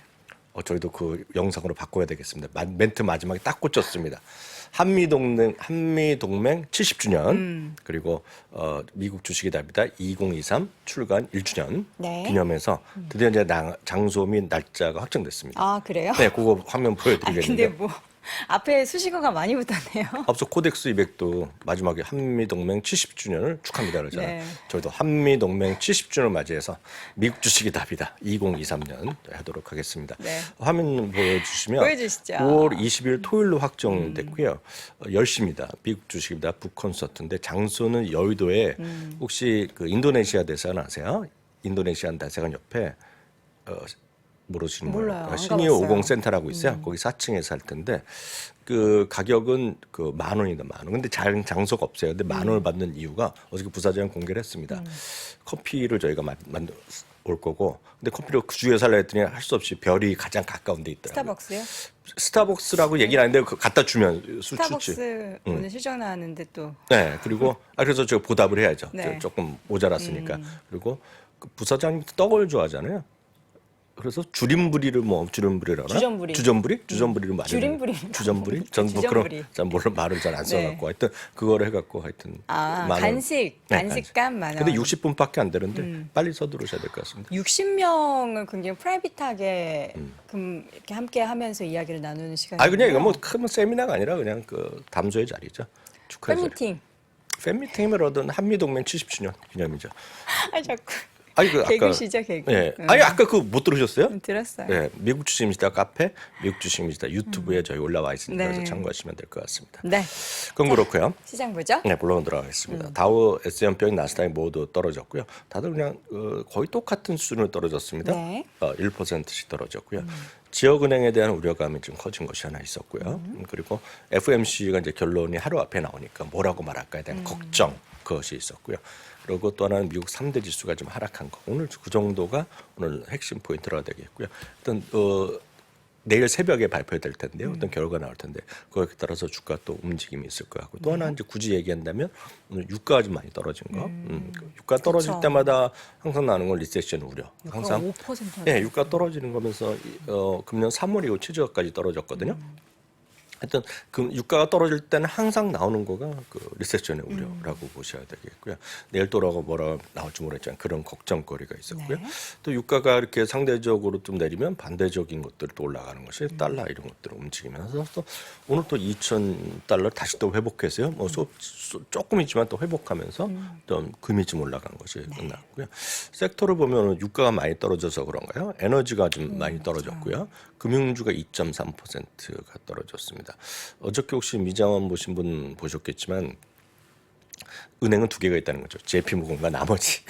저희도 그 영상으로 바꿔야 되겠습니다. 멘트 마지막에 딱 꽂혔습니다. 한미동맹 70주년 그리고 미국 주식이 답이다 2023 출간 1주년 네. 기념해서 드디어 이제 장소 및 날짜가 확정됐습니다. 아 그래요? 네, 그거 화면 근데 보여드리겠는데. 뭐 앞에 수식어가 많이 붙었네요. 앞서 코덱스 200도 마지막에 한미동맹 70주년을 축하합니다 그러잖아요. 네. 저희도 한미동맹 70주년을 맞이해서 미국 주식이 답이다 2023년 하도록 하겠습니다. 네. 화면 보여주시면 보여주시죠. 5월 20일 토요일로 확정됐고요. 10시입니다. 미국 주식입니다. 북콘서트인데 장소는 여의도에 혹시 그 인도네시아 대사관 아세요? 인도네시아 대사관 옆에 모르시는 몰라요. 거예요. 안 시니어 가봤어요. 50 센터라고 있어요. 거기 4층에서 할 텐데 그 가격은 그 10,000원이다 10,000원. 근데 장소가 없어요. 근데 10,000원을 받는 이유가 어저께 부사장 공개를 했습니다. 커피를 저희가 올 거고 근데 커피를 그 주위에 살라 했더니 할 수 없이 별이 가장 가까운 데 있더라고요. 스타벅스요? 스타벅스라고 얘기는 안 했는데 갖다 주면 술 취지. 스타벅스 오늘 실적 나왔는데 또 네, 그리고 그래서 제가 보답을 해야죠. 네. 조금 모자랐으니까. 그리고 그 부사장님 떡을 좋아하잖아요. 그래서 주림부리를 주림부리라나? 주전부리. 주전부리를 말해요. 주림부리. 주전부리? 전 뭐 주전부리. 그런 말을 잘 안 써갖고 네. 하여튼 그거를 해갖고 하여튼 간식, 네, 간식감 많아. 근데 60분밖에 안 되는데 빨리 서두르셔야 될 것 같습니다. 60명을 굉장히 프라이빗하게 이렇게 함께 하면서 이야기를 나누는 시간이에요. 그냥 이거 뭐 큰 세미나가 아니라 그냥 그 담소의 자리죠. 축하의 자리. 팬미팅. 팬미팅을 얻은 한미동맹 70주년 기념이죠. 자꾸 아까 개그시죠, 개그. 네. 아까 그거 못 들으셨어요? 들었어요. 네, 미국 주식입니다 카페, 미국 주식입니다 유튜브에 저희 올라와 있으니까 네. 그래서 참고하시면 될 것 같습니다. 네. 그건 그렇고요. 시장 보죠. 네, 본론 들어가겠습니다. 다우, S&P, 나스닥이 모두 떨어졌고요. 다들 그냥 거의 똑같은 수준으로 떨어졌습니다. 네. 1%씩 떨어졌고요. 지역은행에 대한 우려감이 좀 커진 것이 하나 있었고요. 그리고 FOMC가 이제 결론이 하루 앞에 나오니까 뭐라고 말할까에 대한 걱정 그것이 있었고요. 그리고 또 하나는 미국 3대 지수가 좀 하락한 거. 오늘 그 정도가 오늘 핵심 포인트가 되겠고요. 일단 내일 새벽에 발표될 텐데요. 어떤 결과가 나올 텐데 그거에 따라서 주가 또 움직임이 있을 것 같고 또 하나 이제 굳이 얘기한다면 오늘 유가가 좀 많이 떨어진 거. 유가 떨어질 그쵸. 때마다 항상 나는 건 리세션 우려. 항상 5%. 예, 유가 떨어지는 거면서 금년 3월이고 최저가까지 떨어졌거든요. 하여튼 그 유가가 떨어질 때는 항상 나오는 거가 그 리세션의 우려라고 보셔야 되겠고요. 내일 또라고 뭐라 나올지 모르겠지만 그런 걱정거리가 있었고요. 네. 또 유가가 이렇게 상대적으로 좀 내리면 반대적인 것들이 또 올라가는 것이 달러 이런 것들을 움직이면서 또 오늘 또 2,000달러 다시 또 회복해서요. 뭐 조금이지만 또 회복하면서 좀 금이 좀 올라간 것이 끝났고요. 섹터를 보면 유가가 많이 떨어져서 그런가요? 에너지가 좀 많이 떨어졌고요. 금융주가 2.3%가 떨어졌습니다. 어저께 혹시 미장원 보신 분 보셨겠지만 은행은 두 개가 있다는 거죠. JP모건과 나머지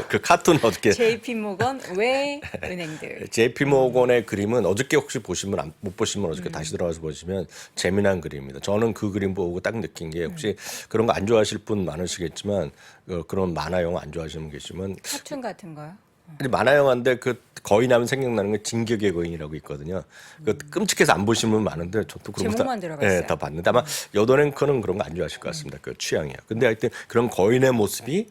그 카툰 어저께 JP모건 외 은행들. JP모건의 그림은 어저께 혹시 보시면 못 보시면 어저께 다시 들어가서 보시면 재미난 그림입니다. 저는 그 그림 보고 딱 느낀 게 혹시 그런 거 안 좋아하실 분 많으시겠지만 그런 만화 영화 안 좋아하시는 분 계시면 카툰 같은 거요? 만화 영화인데 그 거인 하면 생각나는 게 진격의 거인이라고 있거든요. 그 끔찍해서 안 보시는 분 많은데 저도 그런 제목만 들어갔어요. 예, 다 봤는데 아마 여덟 앵커는 그런 거 안 좋아하실 것 같습니다. 그 취향이야. 근데 하여튼 그런 거인의 모습이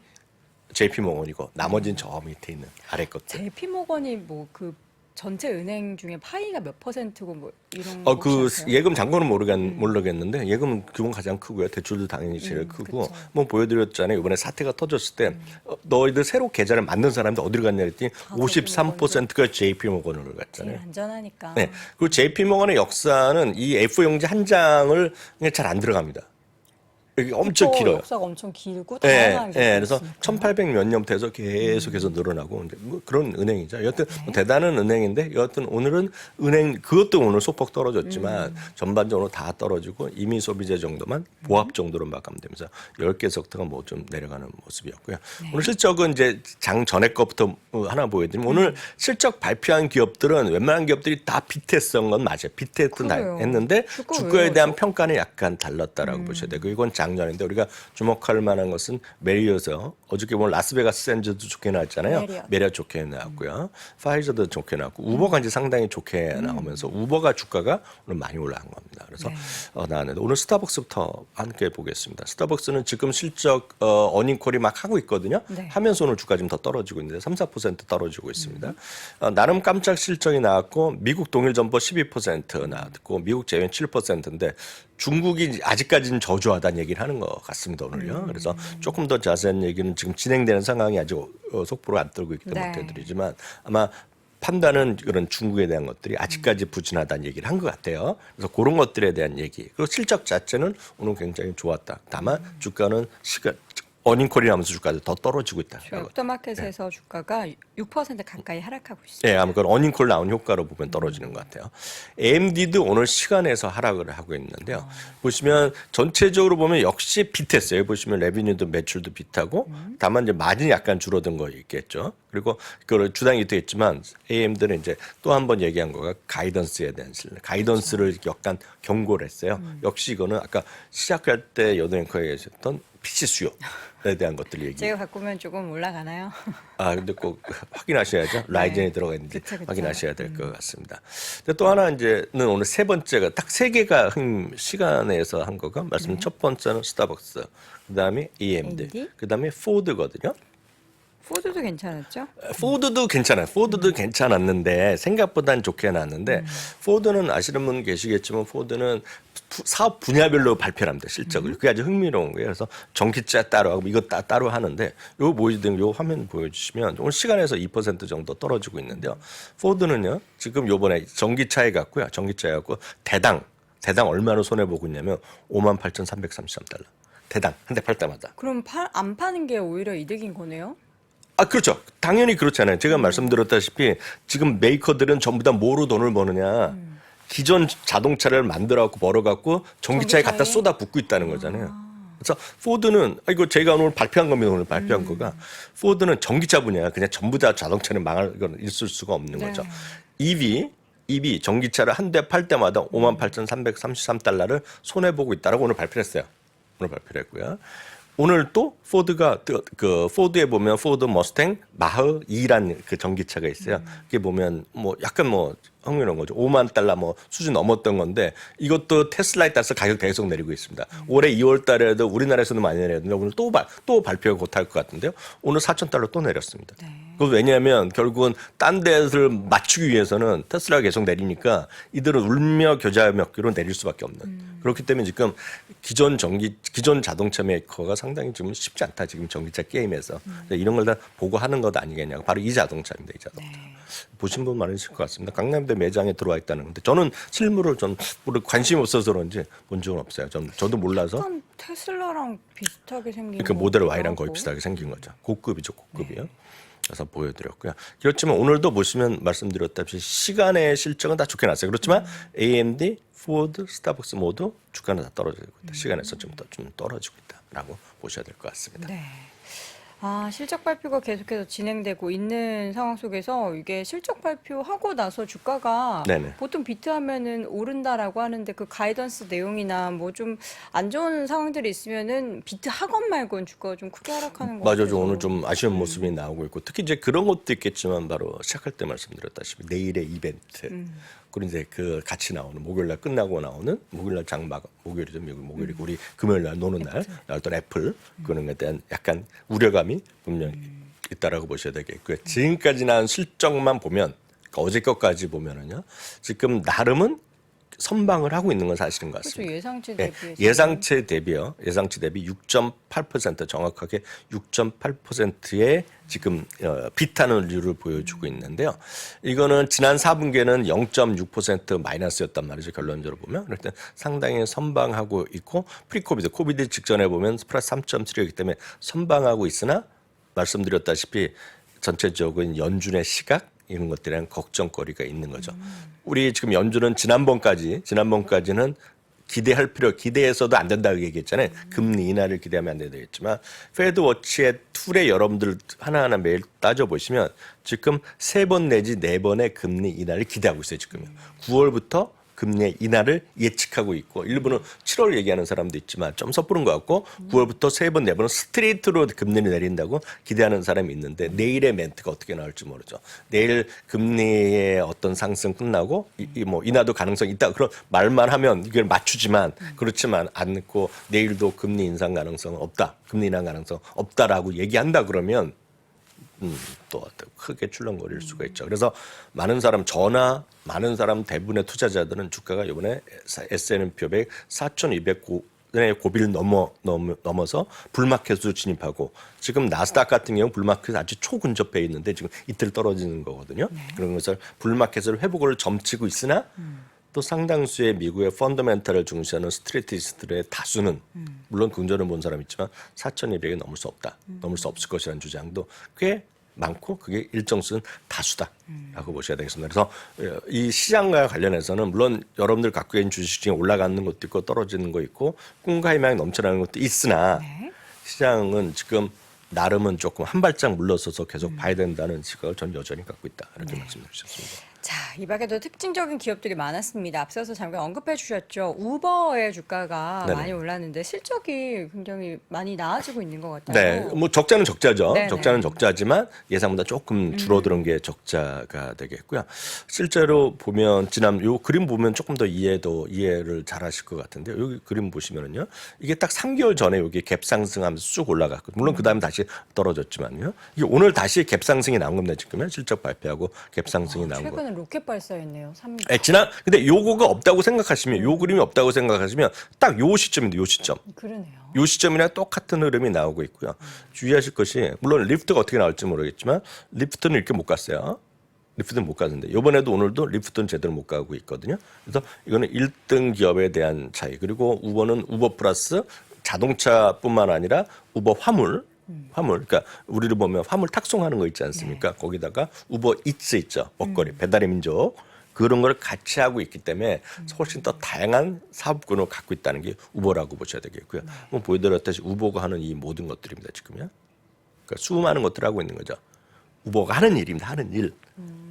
JP모건이고 나머지는 저 밑에 있는 아래 것들. JP모건이 뭐 그 전체 은행 중에 파이가 몇 %고 뭐 이런 거 그 혹시 아세요? 예금 잔고는 모르겠는데 예금은 규모가 가장 크고요. 대출도 당연히 제일 크고 그쵸. 뭐 보여드렸잖아요. 이번에 사태가 터졌을 때 너희들 새로 계좌를 만든 사람들 어디로 갔냐 했더니 53%가 JP모건으로 갔잖아요. 제일 안전하니까. 네. 그리고 JP모건의 역사는 이 F용지 한 장을 잘 안 들어갑니다. 여기 엄청 그쵸, 길어요. 역사가 엄청 길고 예, 다양한 게 예, 그래서 있으니까. 1800 몇 년부터 해서 계속해서 늘어나고 이제 뭐 그런 은행이죠. 여하튼 뭐 대단한 은행인데 여하튼 오늘은 은행 그것도 오늘 소폭 떨어졌지만 전반적으로 다 떨어지고 이미 소비재 정도만 보합 정도로 마감되면서 10개 석터가 뭐 좀 내려가는 모습이었고요. 오늘 실적은 이제 장 전에 거부터 하나 보여드리면 오늘 실적 발표한 기업들은 웬만한 기업들이 다 비트했던 건 맞아요. 비트했던 그래요. 했는데 주가 주가에 왜요? 대한 평가는 약간 달랐다라고 보셔야 되고 이건 작년인데 우리가 주목할 만한 것은 메리어서 어저께 보면 라스베가스 샌즈도 좋게 나왔잖아요. 메리어 좋게 나왔고요. 파이저도 좋게 나왔고 우버가 이제 상당히 좋게 나오면서 우버가 주가가 오늘 많이 올라간 겁니다. 그래서 나왔는데 오늘 스타벅스부터 함께 보겠습니다. 스타벅스는 지금 실적 어닝콜이 막 하고 있거든요. 네. 하면서 오늘 주가 좀 더 떨어지고 있는데 3-4% 떨어지고 있습니다. 나름 깜짝 실적이 나왔고 미국 동일점포 12% 나왔고 미국 제외는 7%인데 중국이 아직까지는 저조하다는 얘기를 하는 것 같습니다 오늘요. 그래서 조금 더 자세한 얘기는 지금 진행되는 상황이 아직 속보로 안 떨고 있기 때문에 네. 못 해드리지만 아마 판단은 그런 중국에 대한 것들이 아직까지 부진하다는 얘기를 한 것 같아요. 그래서 그런 것들에 대한 얘기. 그리고 실적 자체는 오늘 굉장히 좋았다. 다만 주가는 어닝콜이 나면서 주가도 더 떨어지고 있다. 웹더마켓에서 주가가 6% 가까이 하락하고 있어요. 예, 아마 그건 어닝콜 나온 효과로 보면 떨어지는 것 같아요. AMD도 오늘 시간에서 하락을 하고 있는데요. 보시면 전체적으로 보면 역시 비트했어요. 보시면 레비뉴도 매출도 비트하고 다만 이제 마진이 약간 줄어든 거 있겠죠. 그리고 그걸 주당이 되겠지만 AMD는 이제 또 한 번 얘기한 거가 가이던스에 대한 가이던스를 약간 경고를 했어요. 역시 이거는 아까 시작할 때 여덟앵커에 계셨던 PC 수요에 대한 것들 얘기. 제가 바꾸면 조금 올라가나요? 아, 근데 꼭 확인하셔야죠. 라이젠이 들어가 있는지 그쵸. 확인하셔야 될 것 같습니다. 근데 또 하나 이제는 오늘 세 번째가 딱 세 개가 시간에서 한 거가 말씀 첫 번째는 스타벅스, 그다음에 AMD, 그다음에 포드거든요. 포드도 괜찮았죠? 포드도 괜찮아요. 포드도 괜찮았는데 생각보다는 좋게 나왔는데 포드는 아시는 분 계시겠지만 포드는 사업 분야별로 발표를 합니다. 실적을. 그게 아주 흥미로운 거예요. 그래서 전기차 따로 하고 이거 따로 하는데 요 보여주든 요 화면 보여주시면 오늘 시간에서 2% 정도 떨어지고 있는데요. 포드는요. 지금 요번에 전기차에 갔고요. 전기차에 갔고 대당 얼마나 손해보고 있냐면 58,333달러. 대당 한 대 팔 때마다. 그럼 안 파는 게 오히려 이득인 거네요? 아, 그렇죠. 당연히 그렇잖아요. 제가 말씀드렸다시피 지금 메이커들은 전부 다 뭐로 돈을 버느냐. 기존 자동차를 만들어갖고 벌어갖고 전기차에 갖다 쏟아 붓고 있다는 거잖아요. 그래서 포드는 이거 제가 오늘 발표한 겁니다. 오늘 발표한 거가 포드는 전기차 분야 그냥 전부 다 자동차는 망할 건 있을 수가 없는 거죠. EV 전기차를 한 대 팔 때마다 58,333달러를 손해 보고 있다라고 오늘 발표했어요. 오늘 발표를 했고요. 오늘 또 포드가 그 포드에 보면 포드 머스탱 마흐 2란 그 전기차가 있어요. 그게 보면 뭐 약간 뭐 흥미로운 거죠. 5만 달러 뭐 수준 넘었던 건데 이것도 테슬라에 따라서 가격 계속 내리고 있습니다. 올해 2월 달에도 우리나라에서도 많이 내렸는데 오늘 또 발표가 곧할 것 같은데요. 오늘 4,000달러 또 내렸습니다. 그건 왜냐하면 결국은 딴 데를 맞추기 위해서는 테슬라가 계속 내리니까 이들은 울며 겨자 먹기로 내릴 수밖에 없는. 그렇기 때문에 지금 기존 자동차 메이커가 상당히 지금 쉽지 않다. 지금 전기차 게임에서 이런 걸 다 보고 하는 것 아니겠냐고. 바로 이 자동차입니다. 이 자동차. 보신 분 많으실 것 같습니다. 강남대 매장에 들어와 있다는 건데 저는 실물을 좀 관심이 없어서 그런지 본 적은 없어요. 저도 몰라서. 약간 테슬라랑 비슷하게 생긴 그 모델 Y랑 거기도 거의 하고. 비슷하게 생긴 거죠. 고급이죠, 고급이요. 그래서 보여드렸고요. 그렇지만 오늘도 보시면 말씀드렸다시피 시간의 실적은 다 좋게 났어요. 그렇지만 AMD, 포드, 스타벅스 모두 주가는 다 떨어지고 있다. 시간에서 좀 떨어지고 있다라고 보셔야 될 것 같습니다. 네. 실적 발표가 계속해서 진행되고 있는 상황 속에서 이게 실적 발표하고 나서 주가가 네네. 보통 비트하면은 오른다라고 하는데 그 가이던스 내용이나 뭐 좀 안 좋은 상황들이 있으면은 비트 하건 말건 주가가 좀 크게 하락하는 것 같아요. 맞아요. 오늘 좀 아쉬운 모습이 나오고 있고 특히 이제 그런 것도 있겠지만 바로 시작할 때 말씀드렸다시피 내일의 이벤트 그리고 이제 그 같이 나오는 목요일날 끝나고 나오는 목요일날 장막 목요일이죠. 목요일이고 우리 금요일날 노는 날 어떤 애플 그런 것에 대한 약간 우려감이 분명 있다라고 보셔야 되겠고요. 지금까지 나온 실적만 보면 그러니까 어제 것까지 보면은요 지금 나름은 선방을 하고 있는 건 사실인 것 그렇죠. 같습니다. 예상치 예, 대비 예상치 대비요. 예상치 대비 6.8% 정확하게 6.8%의 지금 비타는율을 보여주고 있는데요. 이거는 지난 4분기에는 0.6% 마이너스였단 말이죠. 결론적으로 보면. 그럴 때 상당히 선방하고 있고 코비드 직전에 보면 플러스 3.7이기 때문에 선방하고 있으나 말씀드렸다시피 전체적인 연준의 시각 이런 것들이랑 걱정거리가 있는 거죠. 우리 지금 연준은 지난번까지는 기대해서도 안 된다고 얘기했잖아요. 금리 인하를 기대하면 안 되겠지만 페드 워치의 툴에 여러분들 하나하나 매일 따져보시면 지금 3번 내지 4번의 금리 인하를 기대하고 있어요. 지금 9월부터 금리 인하를 예측하고 있고 일부는 7월 얘기하는 사람도 있지만 좀 섣부른 것 같고 9월부터 3번, 4번은 스트레이트로 금리를 내린다고 기대하는 사람이 있는데 내일의 멘트가 어떻게 나올지 모르죠. 내일 금리의 어떤 상승 끝나고 뭐 인하도 가능성이 있다. 그런 말만 하면 이걸 맞추지만 그렇지만 않고 내일도 금리 인상 가능성은 없다. 금리 인하 가능성 없다라고 얘기한다 그러면 또 크게 출렁거릴 수가 있죠. 그래서 많은 사람 대부분의 투자자들은 주가가 이번에 S&P 500 4,200의 고비를 넘어서 불마켓으로 진입하고 지금 나스닥 같은 경우 불마켓 아주 초근접해 있는데 지금 이틀 떨어지는 거거든요. 그런 것을 불마켓을 회복을 점치고 있으나 또 상당수의 미국의 펀더멘탈을 중시하는 스트레티스트들의 다수는 물론 긍정을 본 사람 있지만 4,200이 넘을 수 없다. 넘을 수 없을 것이라는 주장도 꽤 많고 그게 일정 수는 다수다라고 보셔야 되겠습니다. 그래서 이 시장과 관련해서는 물론 여러분들 갖고 계신 주식 중에 올라가는 것도 있고 떨어지는 거 있고 꿈과 희망이 넘쳐나는 것도 있으나 시장은 지금 나름은 조금 한 발짝 물러서서 계속 봐야 된다는 시각을 전 여전히 갖고 있다. 이렇게 말씀해 주셨습니다. 자, 이 밖에도 특징적인 기업들이 많았습니다. 앞서서 잠깐 언급해 주셨죠. 우버의 주가가 네네. 많이 올랐는데 실적이 굉장히 많이 나아지고 있는 것 같아요. 네, 뭐 적자는 적자죠. 네네. 적자는 적자지만 예상보다 조금 줄어드는 게 적자가 되겠고요. 실제로 보면 요 그림 보면 조금 더 이해를 잘하실 것 같은데 여기 그림 보시면은요, 이게 딱 3개월 전에 여기 갭 상승하면서 쭉 올라갔고 물론 그 다음에 다시 떨어졌지만요. 이게 오늘 다시 갭 상승이 나온 겁니다. 지금은 실적 발표하고 갭 상승이 나온 거. 최근에 로켓 발사했네요. 근데 요거가 없다고 생각하시면 요 그림이 없다고 생각하시면 딱 요 시점인데 요 시점. 그러네요. 요 시점이랑 똑같은 흐름이 나오고 있고요. 주의하실 것이 물론 리프트가 어떻게 나올지 모르겠지만 리프트는 이렇게 못 갔어요. 리프트는 못 가는데 이번에도 오늘도 리프트는 제대로 못 가고 있거든요. 그래서 이거는 1등 기업에 대한 차이 그리고 우버는 우버 플러스 자동차뿐만 아니라 우버 화물 그러니까 우리를 보면 화물 탁송하는 거 있지 않습니까? 거기다가 우버 이츠 있죠. 먹거리 배달의 민족 그런 걸 같이 하고 있기 때문에 훨씬 더 다양한 사업군을 갖고 있다는 게 우버라고 보셔야 되겠고요. 뭐 보여드렸듯이 우버가 하는 이 모든 것들입니다. 지금요. 그러니까 수많은 것들을 하고 있는 거죠. 우버가 하는 일입니다. 하는 일.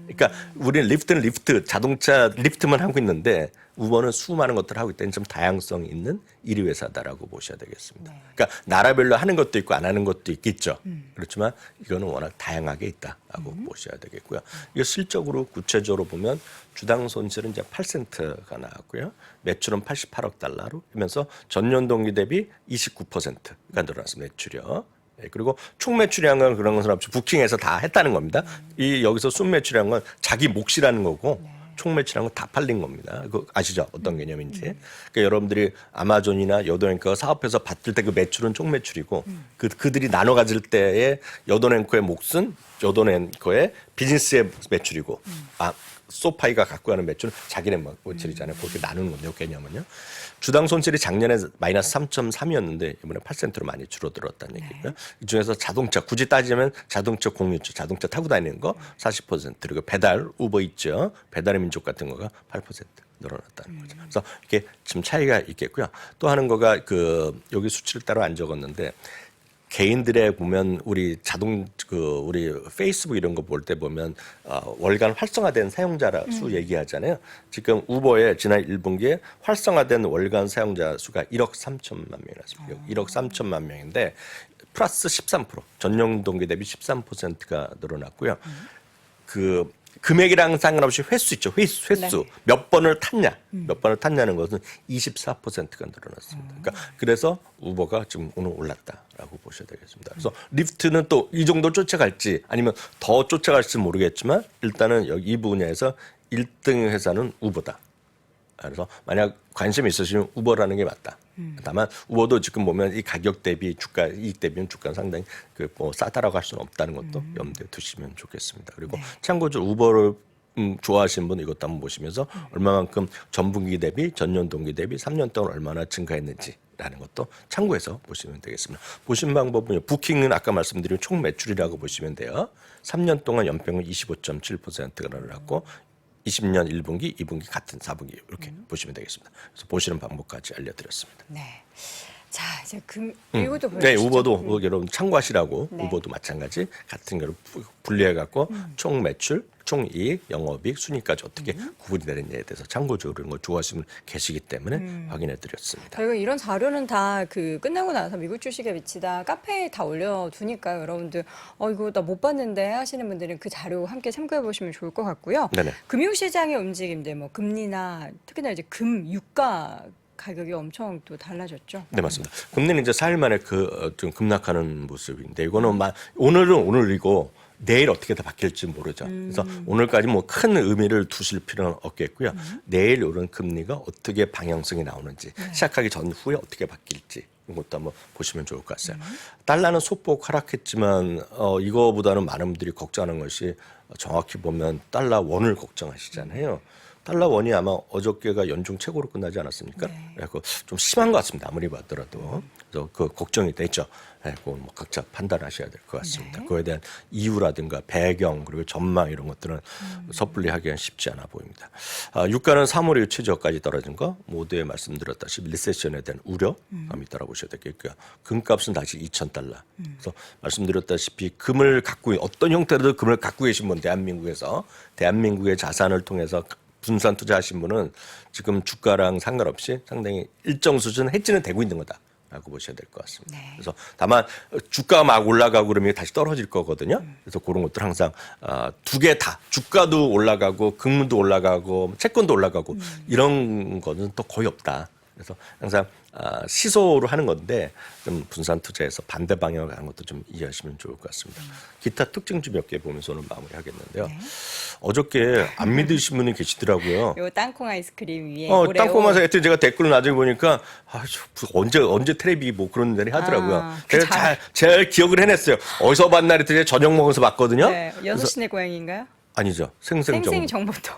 그러니까 우리는 리프트는 리프트, 자동차 리프트만 하고 있는데 우버는 수많은 것들을 하고 있다는 좀 다양성이 있는 1위 회사다라고 보셔야 되겠습니다. 그러니까 나라별로 하는 것도 있고 안 하는 것도 있겠죠. 그렇지만 이거는 워낙 다양하게 있다라고 보셔야 되겠고요. 이거 실적으로 구체적으로 보면 주당 손실은 이제 8센트가 나왔고요. 매출은 88억 달러로 하면서 전년 동기 대비 29%가 늘어났습니다. 매출이요. 네, 그리고 총 매출량은 그런 것은 없이 부킹해서 다 했다는 겁니다. 이 여기서 순 매출량은 자기 몫이라는 거고 총 매출량은 다 팔린 겁니다. 그거 아시죠? 어떤 개념인지. 그러니까 여러분들이 아마존이나 여도앵커가 사업해서 받을 때 그 매출은 총 매출이고 그들이 나눠 가질 때의 여도앵커의 몫은 여도앵커의 비즈니스의 매출이고 소파이가 갖고 가는 매출은 자기네 매출이잖아요. 그렇게 나누는 건데요. 개념은요. 주당 손실이 작년에 마이너스 3.3이었는데 이번에 8%로 많이 줄어들었다는 얘기고요. 이 중에서 자동차 굳이 따지면 자동차 공유주, 자동차 타고 다니는 거 40% 그리고 배달 우버 있죠. 배달의 민족 같은 거가 8% 늘어났다는 거죠. 그래서 이게 좀 차이가 있겠고요. 또 하는 거가 그 여기 수치를 따로 안 적었는데 개인들의 보면 우리 우리 페이스북 이런 거 볼 때 보면 월간 활성화된 사용자 수 얘기하잖아요. 지금 우버의 지난 1분기에 활성화된 월간 사용자 수가 1억 3천만 명이었습니다. 1억 3천만 명인데 플러스 13% 전년 동기 대비 13%가 늘어났고요. 그 금액이랑 상관없이 횟수 있죠. 횟수. 네. 몇 번을 탔냐는 것은 24%가 늘어났습니다. 그러니까 그래서 우버가 지금 오늘 올랐다라고 보셔야 되겠습니다. 그래서 리프트는 또 이 정도 쫓아갈지 아니면 더 쫓아갈지 모르겠지만 일단은 여기 이 분야에서 1등 회사는 우버다. 그래서 만약 관심이 있으시면 우버라는 게 맞다. 다만 우버도 지금 보면 이 가격 대비 주가 이익 대비는 주가는 상당히 뭐 싸다라고 할 수는 없다는 것도 염두에 두시면 좋겠습니다. 그리고 참고로 우버를 좋아하시는 분 이것도 한번 보시면서 얼마만큼 전분기 대비 전년 동기 대비 3년 동안 얼마나 증가했는지라는 것도 참고해서 보시면 되겠습니다. 보신 방법은 부킹은 아까 말씀드린 총 매출이라고 보시면 돼요. 3년 동안 연평균 25.7%가 늘어났고 20년 1분기, 2분기 같은 4분기 이렇게 보시면 되겠습니다. 그래서 보시는 방법까지 알려드렸습니다. 네. 자, 이제 이것도 보여주시죠. 네, 우버도 여러분 참고하시라고 네. 우버도 마찬가지 같은 거를 분리해 갖고 총 매출, 총 이익, 영업이익, 순위까지 어떻게 구분이 되느냐에 대해서 참고적으로 이런 거 좋아하시는 분 계시기 때문에 확인해 드렸습니다. 저희가 이런 자료는 다 끝나고 나서 미국 주식에 미치다 카페에 다 올려두니까요. 여러분들 이거 나 못 봤는데 하시는 분들은 그 자료 함께 참고해 보시면 좋을 것 같고요. 네네. 금융시장의 움직임들 뭐 금리나 특히나 이제 유가 가격이 엄청 또 달라졌죠. 네, 맞습니다. 금리는 이제 4일 만에 좀 급락하는 모습인데 이거는 오늘은 오늘이고 내일 어떻게 다 바뀔지 모르죠. 그래서 오늘까지 뭐 큰 의미를 두실 필요는 없겠고요. 내일 오른 금리가 어떻게 방향성이 나오는지 시작하기 전후에 어떻게 바뀔지 이것도 한번 보시면 좋을 것 같아요. 달러는 소폭 하락했지만 이거보다는 많은 분들이 걱정하는 것이 정확히 보면 달러 원을 걱정하시잖아요. 달러 원이 아마 어저께가 연중 최고로 끝나지 않았습니까? 네. 그래서 좀 심한 것 같습니다. 아무리 봤더라도. 그래서 그 걱정이 되죠. 그건 뭐 각자 판단하셔야 될 것 같습니다. 네. 그거에 대한 이유라든가 배경 그리고 전망 이런 것들은 섣불리 하기는 쉽지 않아 보입니다. 유가는 3월에 최저까지 떨어진 거 모두에 말씀드렸다시피 리세션에 대한 우려감이 있다고 보셔야 되겠고요. 금값은 다시 2,000달러. 그래서 말씀드렸다시피 금을 갖고 어떤 형태로든 금을 갖고 계신 분 대한민국의 자산을 통해서 분산 투자하신 분은 지금 주가랑 상관없이 상당히 일정 수준 해지는 되고 있는 거다라고 보셔야 될 것 같습니다. 네. 그래서 다만 주가가 막 올라가고 그러면 다시 떨어질 거거든요. 그래서 그런 것들 항상 두 개 다 주가도 올라가고 금도 올라가고 채권도 올라가고 이런 거는 또 거의 없다. 그래서 항상 시소로 하는 건데 좀 분산 투자해서 반대 방향으로 가는 것도 좀 이해하시면 좋을 것 같습니다. 기타 특징주 몇 개 보면서 오늘 마무리하겠는데요. 네. 어저께 안 믿으신 분이 계시더라고요. 요 땅콩 아이스크림 위에 땅콩맛에 하여튼 제가 댓글을 나중에 보니까 언제 텔레비 뭐 그런 데를 하더라고요. 제가 잘 기억을 해냈어요. 어디서 봤나 했더니 저녁 먹어서 봤거든요. 네, 6시내 고양이인가요? 아니죠. 생생정보. 생생정보도.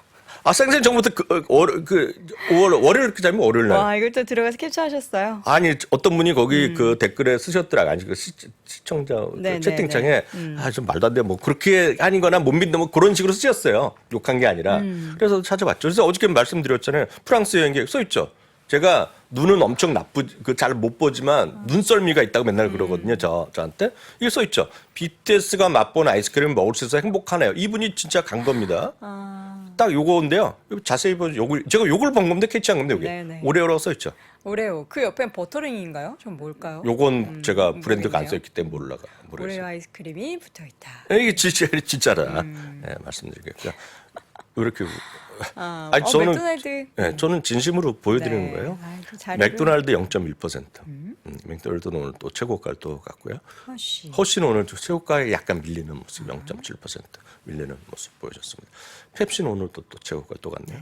생생정보도 5월 월요일 그 자면 월요일 날. 와, 이걸 또 들어가서 캡처하셨어요. 아니 어떤 분이 거기 그 댓글에 쓰셨더라고요. 아니 그 시청자 네, 채팅창에 네. 좀 말도 안 돼 뭐 그렇게 아니거나 못 믿는 뭐 그런 식으로 쓰셨어요. 욕한 게 아니라. 그래서 찾아봤죠. 그래서 어저께 말씀드렸잖아요. 프랑스 여행객 써 있죠. 제가 눈은 엄청 잘 못 보지만 눈썰미가 있다고 맨날 그러거든요. 저한테. 이게 써 있죠. BTS가 맛본 아이스크림 먹을 수 있어서 행복하네요. 이분이 진짜 간 겁니다. 딱 요거인데요. 자세히 보면 제가 요걸 본 건데 캐치한 건데 여기. 네네. 오레오라고 써 있죠. 오레오. 그 옆엔 버터링인가요? 좀 뭘까요? 요건 제가 브랜드가 안 모르겠네요. 써 있기 때문에 오레오 모르겠어요. 아이스크림이 붙어 있다. 이게 진짜라. 네, 말씀드리겠고요. 이렇게 아니, 저는 진심으로 보여드리는 네. 거예요. 아이고, 자료를- 맥도날드 0.1%. 맥도날드는 오늘 또 최고가를 또 갔고요. 허쉬는 오늘 최고가에 약간 밀리는 모습 0.7% 밀리는 모습 보여줬습니다. 펩시는 오늘 또 최고가 또 갔네요.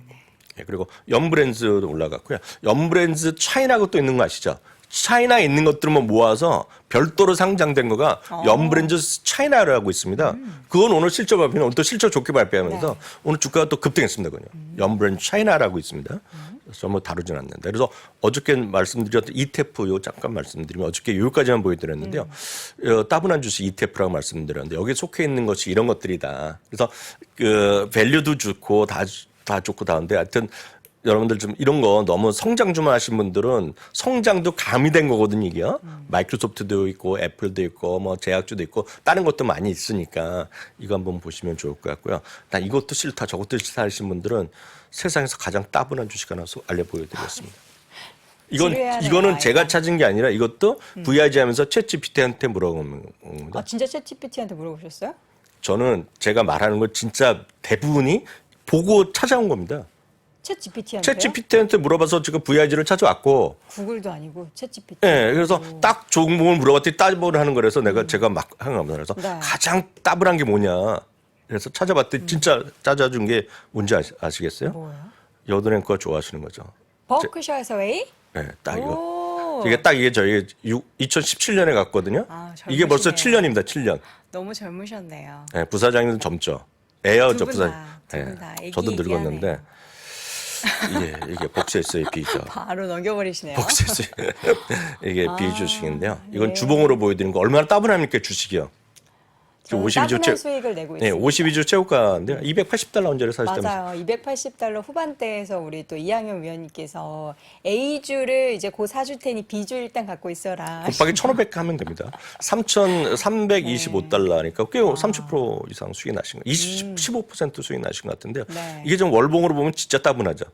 예, 그리고 염브랜즈도 올라갔고요. 염브랜즈 차이나고 또 있는 거 아시죠? 차이나에 있는 것들만 모아서 별도로 상장된 거가 연브랜드 차이나라고 있습니다. 그건 오늘 실적 발표는 또 실적 좋게 발표하면서 네. 오늘 주가가 또 급등했습니다. 그냥 연브랜드 차이나라고 있습니다. 그래서 뭐 다루진 않는데. 그래서 어저께 말씀드렸던 ETF 요 잠깐 말씀드리면 어저께 여기까지만 보여드렸는데요. 따분한 주식 ETF라고 말씀드렸는데 여기에 속해 있는 것이 이런 것들이다. 그래서 그 밸류도 좋고 다 좋고 다른데 하여튼 여러분들 좀 이런 거 너무 성장주만 하신 분들은 성장도 가미된 거거든요, 이게요. 마이크로소프트도 있고 애플도 있고 뭐 제약주도 있고 다른 것도 많이 있으니까 이거 한번 보시면 좋을 것 같고요. 난 이것도 싫다 저것도 싫다 하신 분들은 세상에서 가장 따분한 주식 하나 알려 보여드리겠습니다. 이거는 제가 찾은 게 아니라 이것도 VIG 하면서 챗GPT한테 물어보는 겁니다. 아, 진짜 챗GPT한테 물어보셨어요? 저는 제가 말하는 걸 진짜 대부분이 보고 찾아온 겁니다. 챗GPT한테요? 챗GPT한테 물어봐서 지금 VIG를 찾아왔고, 구글도 아니고 챗GPT. 예, 그래서 딱 좋은 부분을 물어봤더니 따보를 하는 거라서 제가 막 하는 겁니다. 그래서 네. 가장 따블한 게 뭐냐. 그래서 찾아봤더니 진짜 찾아준 게 뭔지 아시겠어요? 뭐예요? 여든 앵커가 좋아하시는 거죠. 버크셔 서웨이? 예, 딱 이거. 오. 이게 저희 2017년에 갔거든요. 아, 이게 벌써 젊으시네요. 7년입니다. 7년. 너무 젊으셨네요. 예, 부사장님은 젊죠. 에어죠, 두 분 부사. 다, 두 분 다 애기 저도 얘기하네요. 늙었는데 이게 복수했어요, 비죠. 바로 넘겨버리시네요. 복수했어요. 이게 비주식인데요. 이건 네. 주봉으로 보여드리는 거 얼마나 따분합니까 주식이요. 저는 52주 따분한 수익을 내고 네, 있습니다. 52주 최고가인데요. 280달러 언저리 사셨다면서요. 맞아요. 280달러 후반대에서 우리 또 이항현 위원님께서 A주를 이제 곧 사줄 테니 B주 일단 갖고 있어라. 곱하기 1,500 하면 됩니다. 3,325달러니까 꽤 30% 이상 수익이 나신 거. 15% 수익이 나신 것 같은데요. 네. 이게 좀 월봉으로 보면 진짜 따분하죠.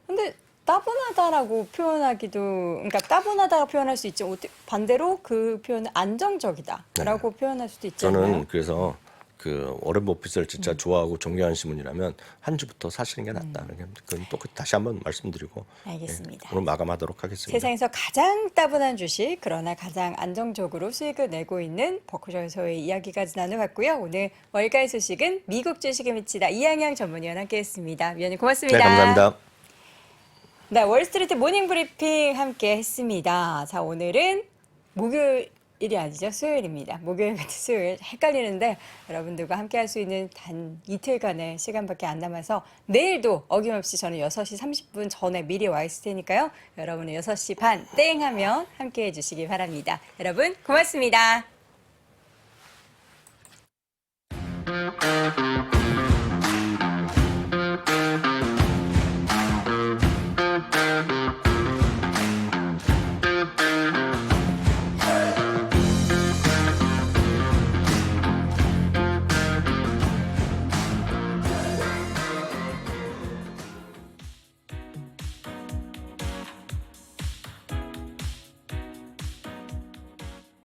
근데 따분하다라고 표현하기도, 그러니까 따분하다고 표현할 수 있지, 반대로 그 표현은 안정적이다라고 표현할 수도 있잖아요. 저는 그래서 그 워렌 버핏을 진짜 좋아하고 존경하시는 분이라면 한 주부터 사시는 게 낫다. 그건 또 다시 한번 말씀드리고 알겠습니다. 오늘 마감하도록 하겠습니다. 세상에서 가장 따분한 주식, 그러나 가장 안정적으로 수익을 내고 있는 버크셔에서의 이야기까지 나눠봤고요. 오늘 월가의 소식은 미국 주식에 미치다 이항영 전문위원 함께했습니다. 위원님 고맙습니다. 네, 감사합니다. 네, 월스트리트 모닝 브리핑 함께 했습니다. 자, 오늘은 목요일이 아니죠. 수요일입니다. 목요일 같은 수요일. 헷갈리는데 여러분들과 함께 할 수 있는 단 이틀간의 시간밖에 안 남아서 내일도 어김없이 저는 6시 30분 전에 미리 와 있을 테니까요. 여러분은 6시 반 땡 하면 함께 해주시기 바랍니다. 여러분 고맙습니다.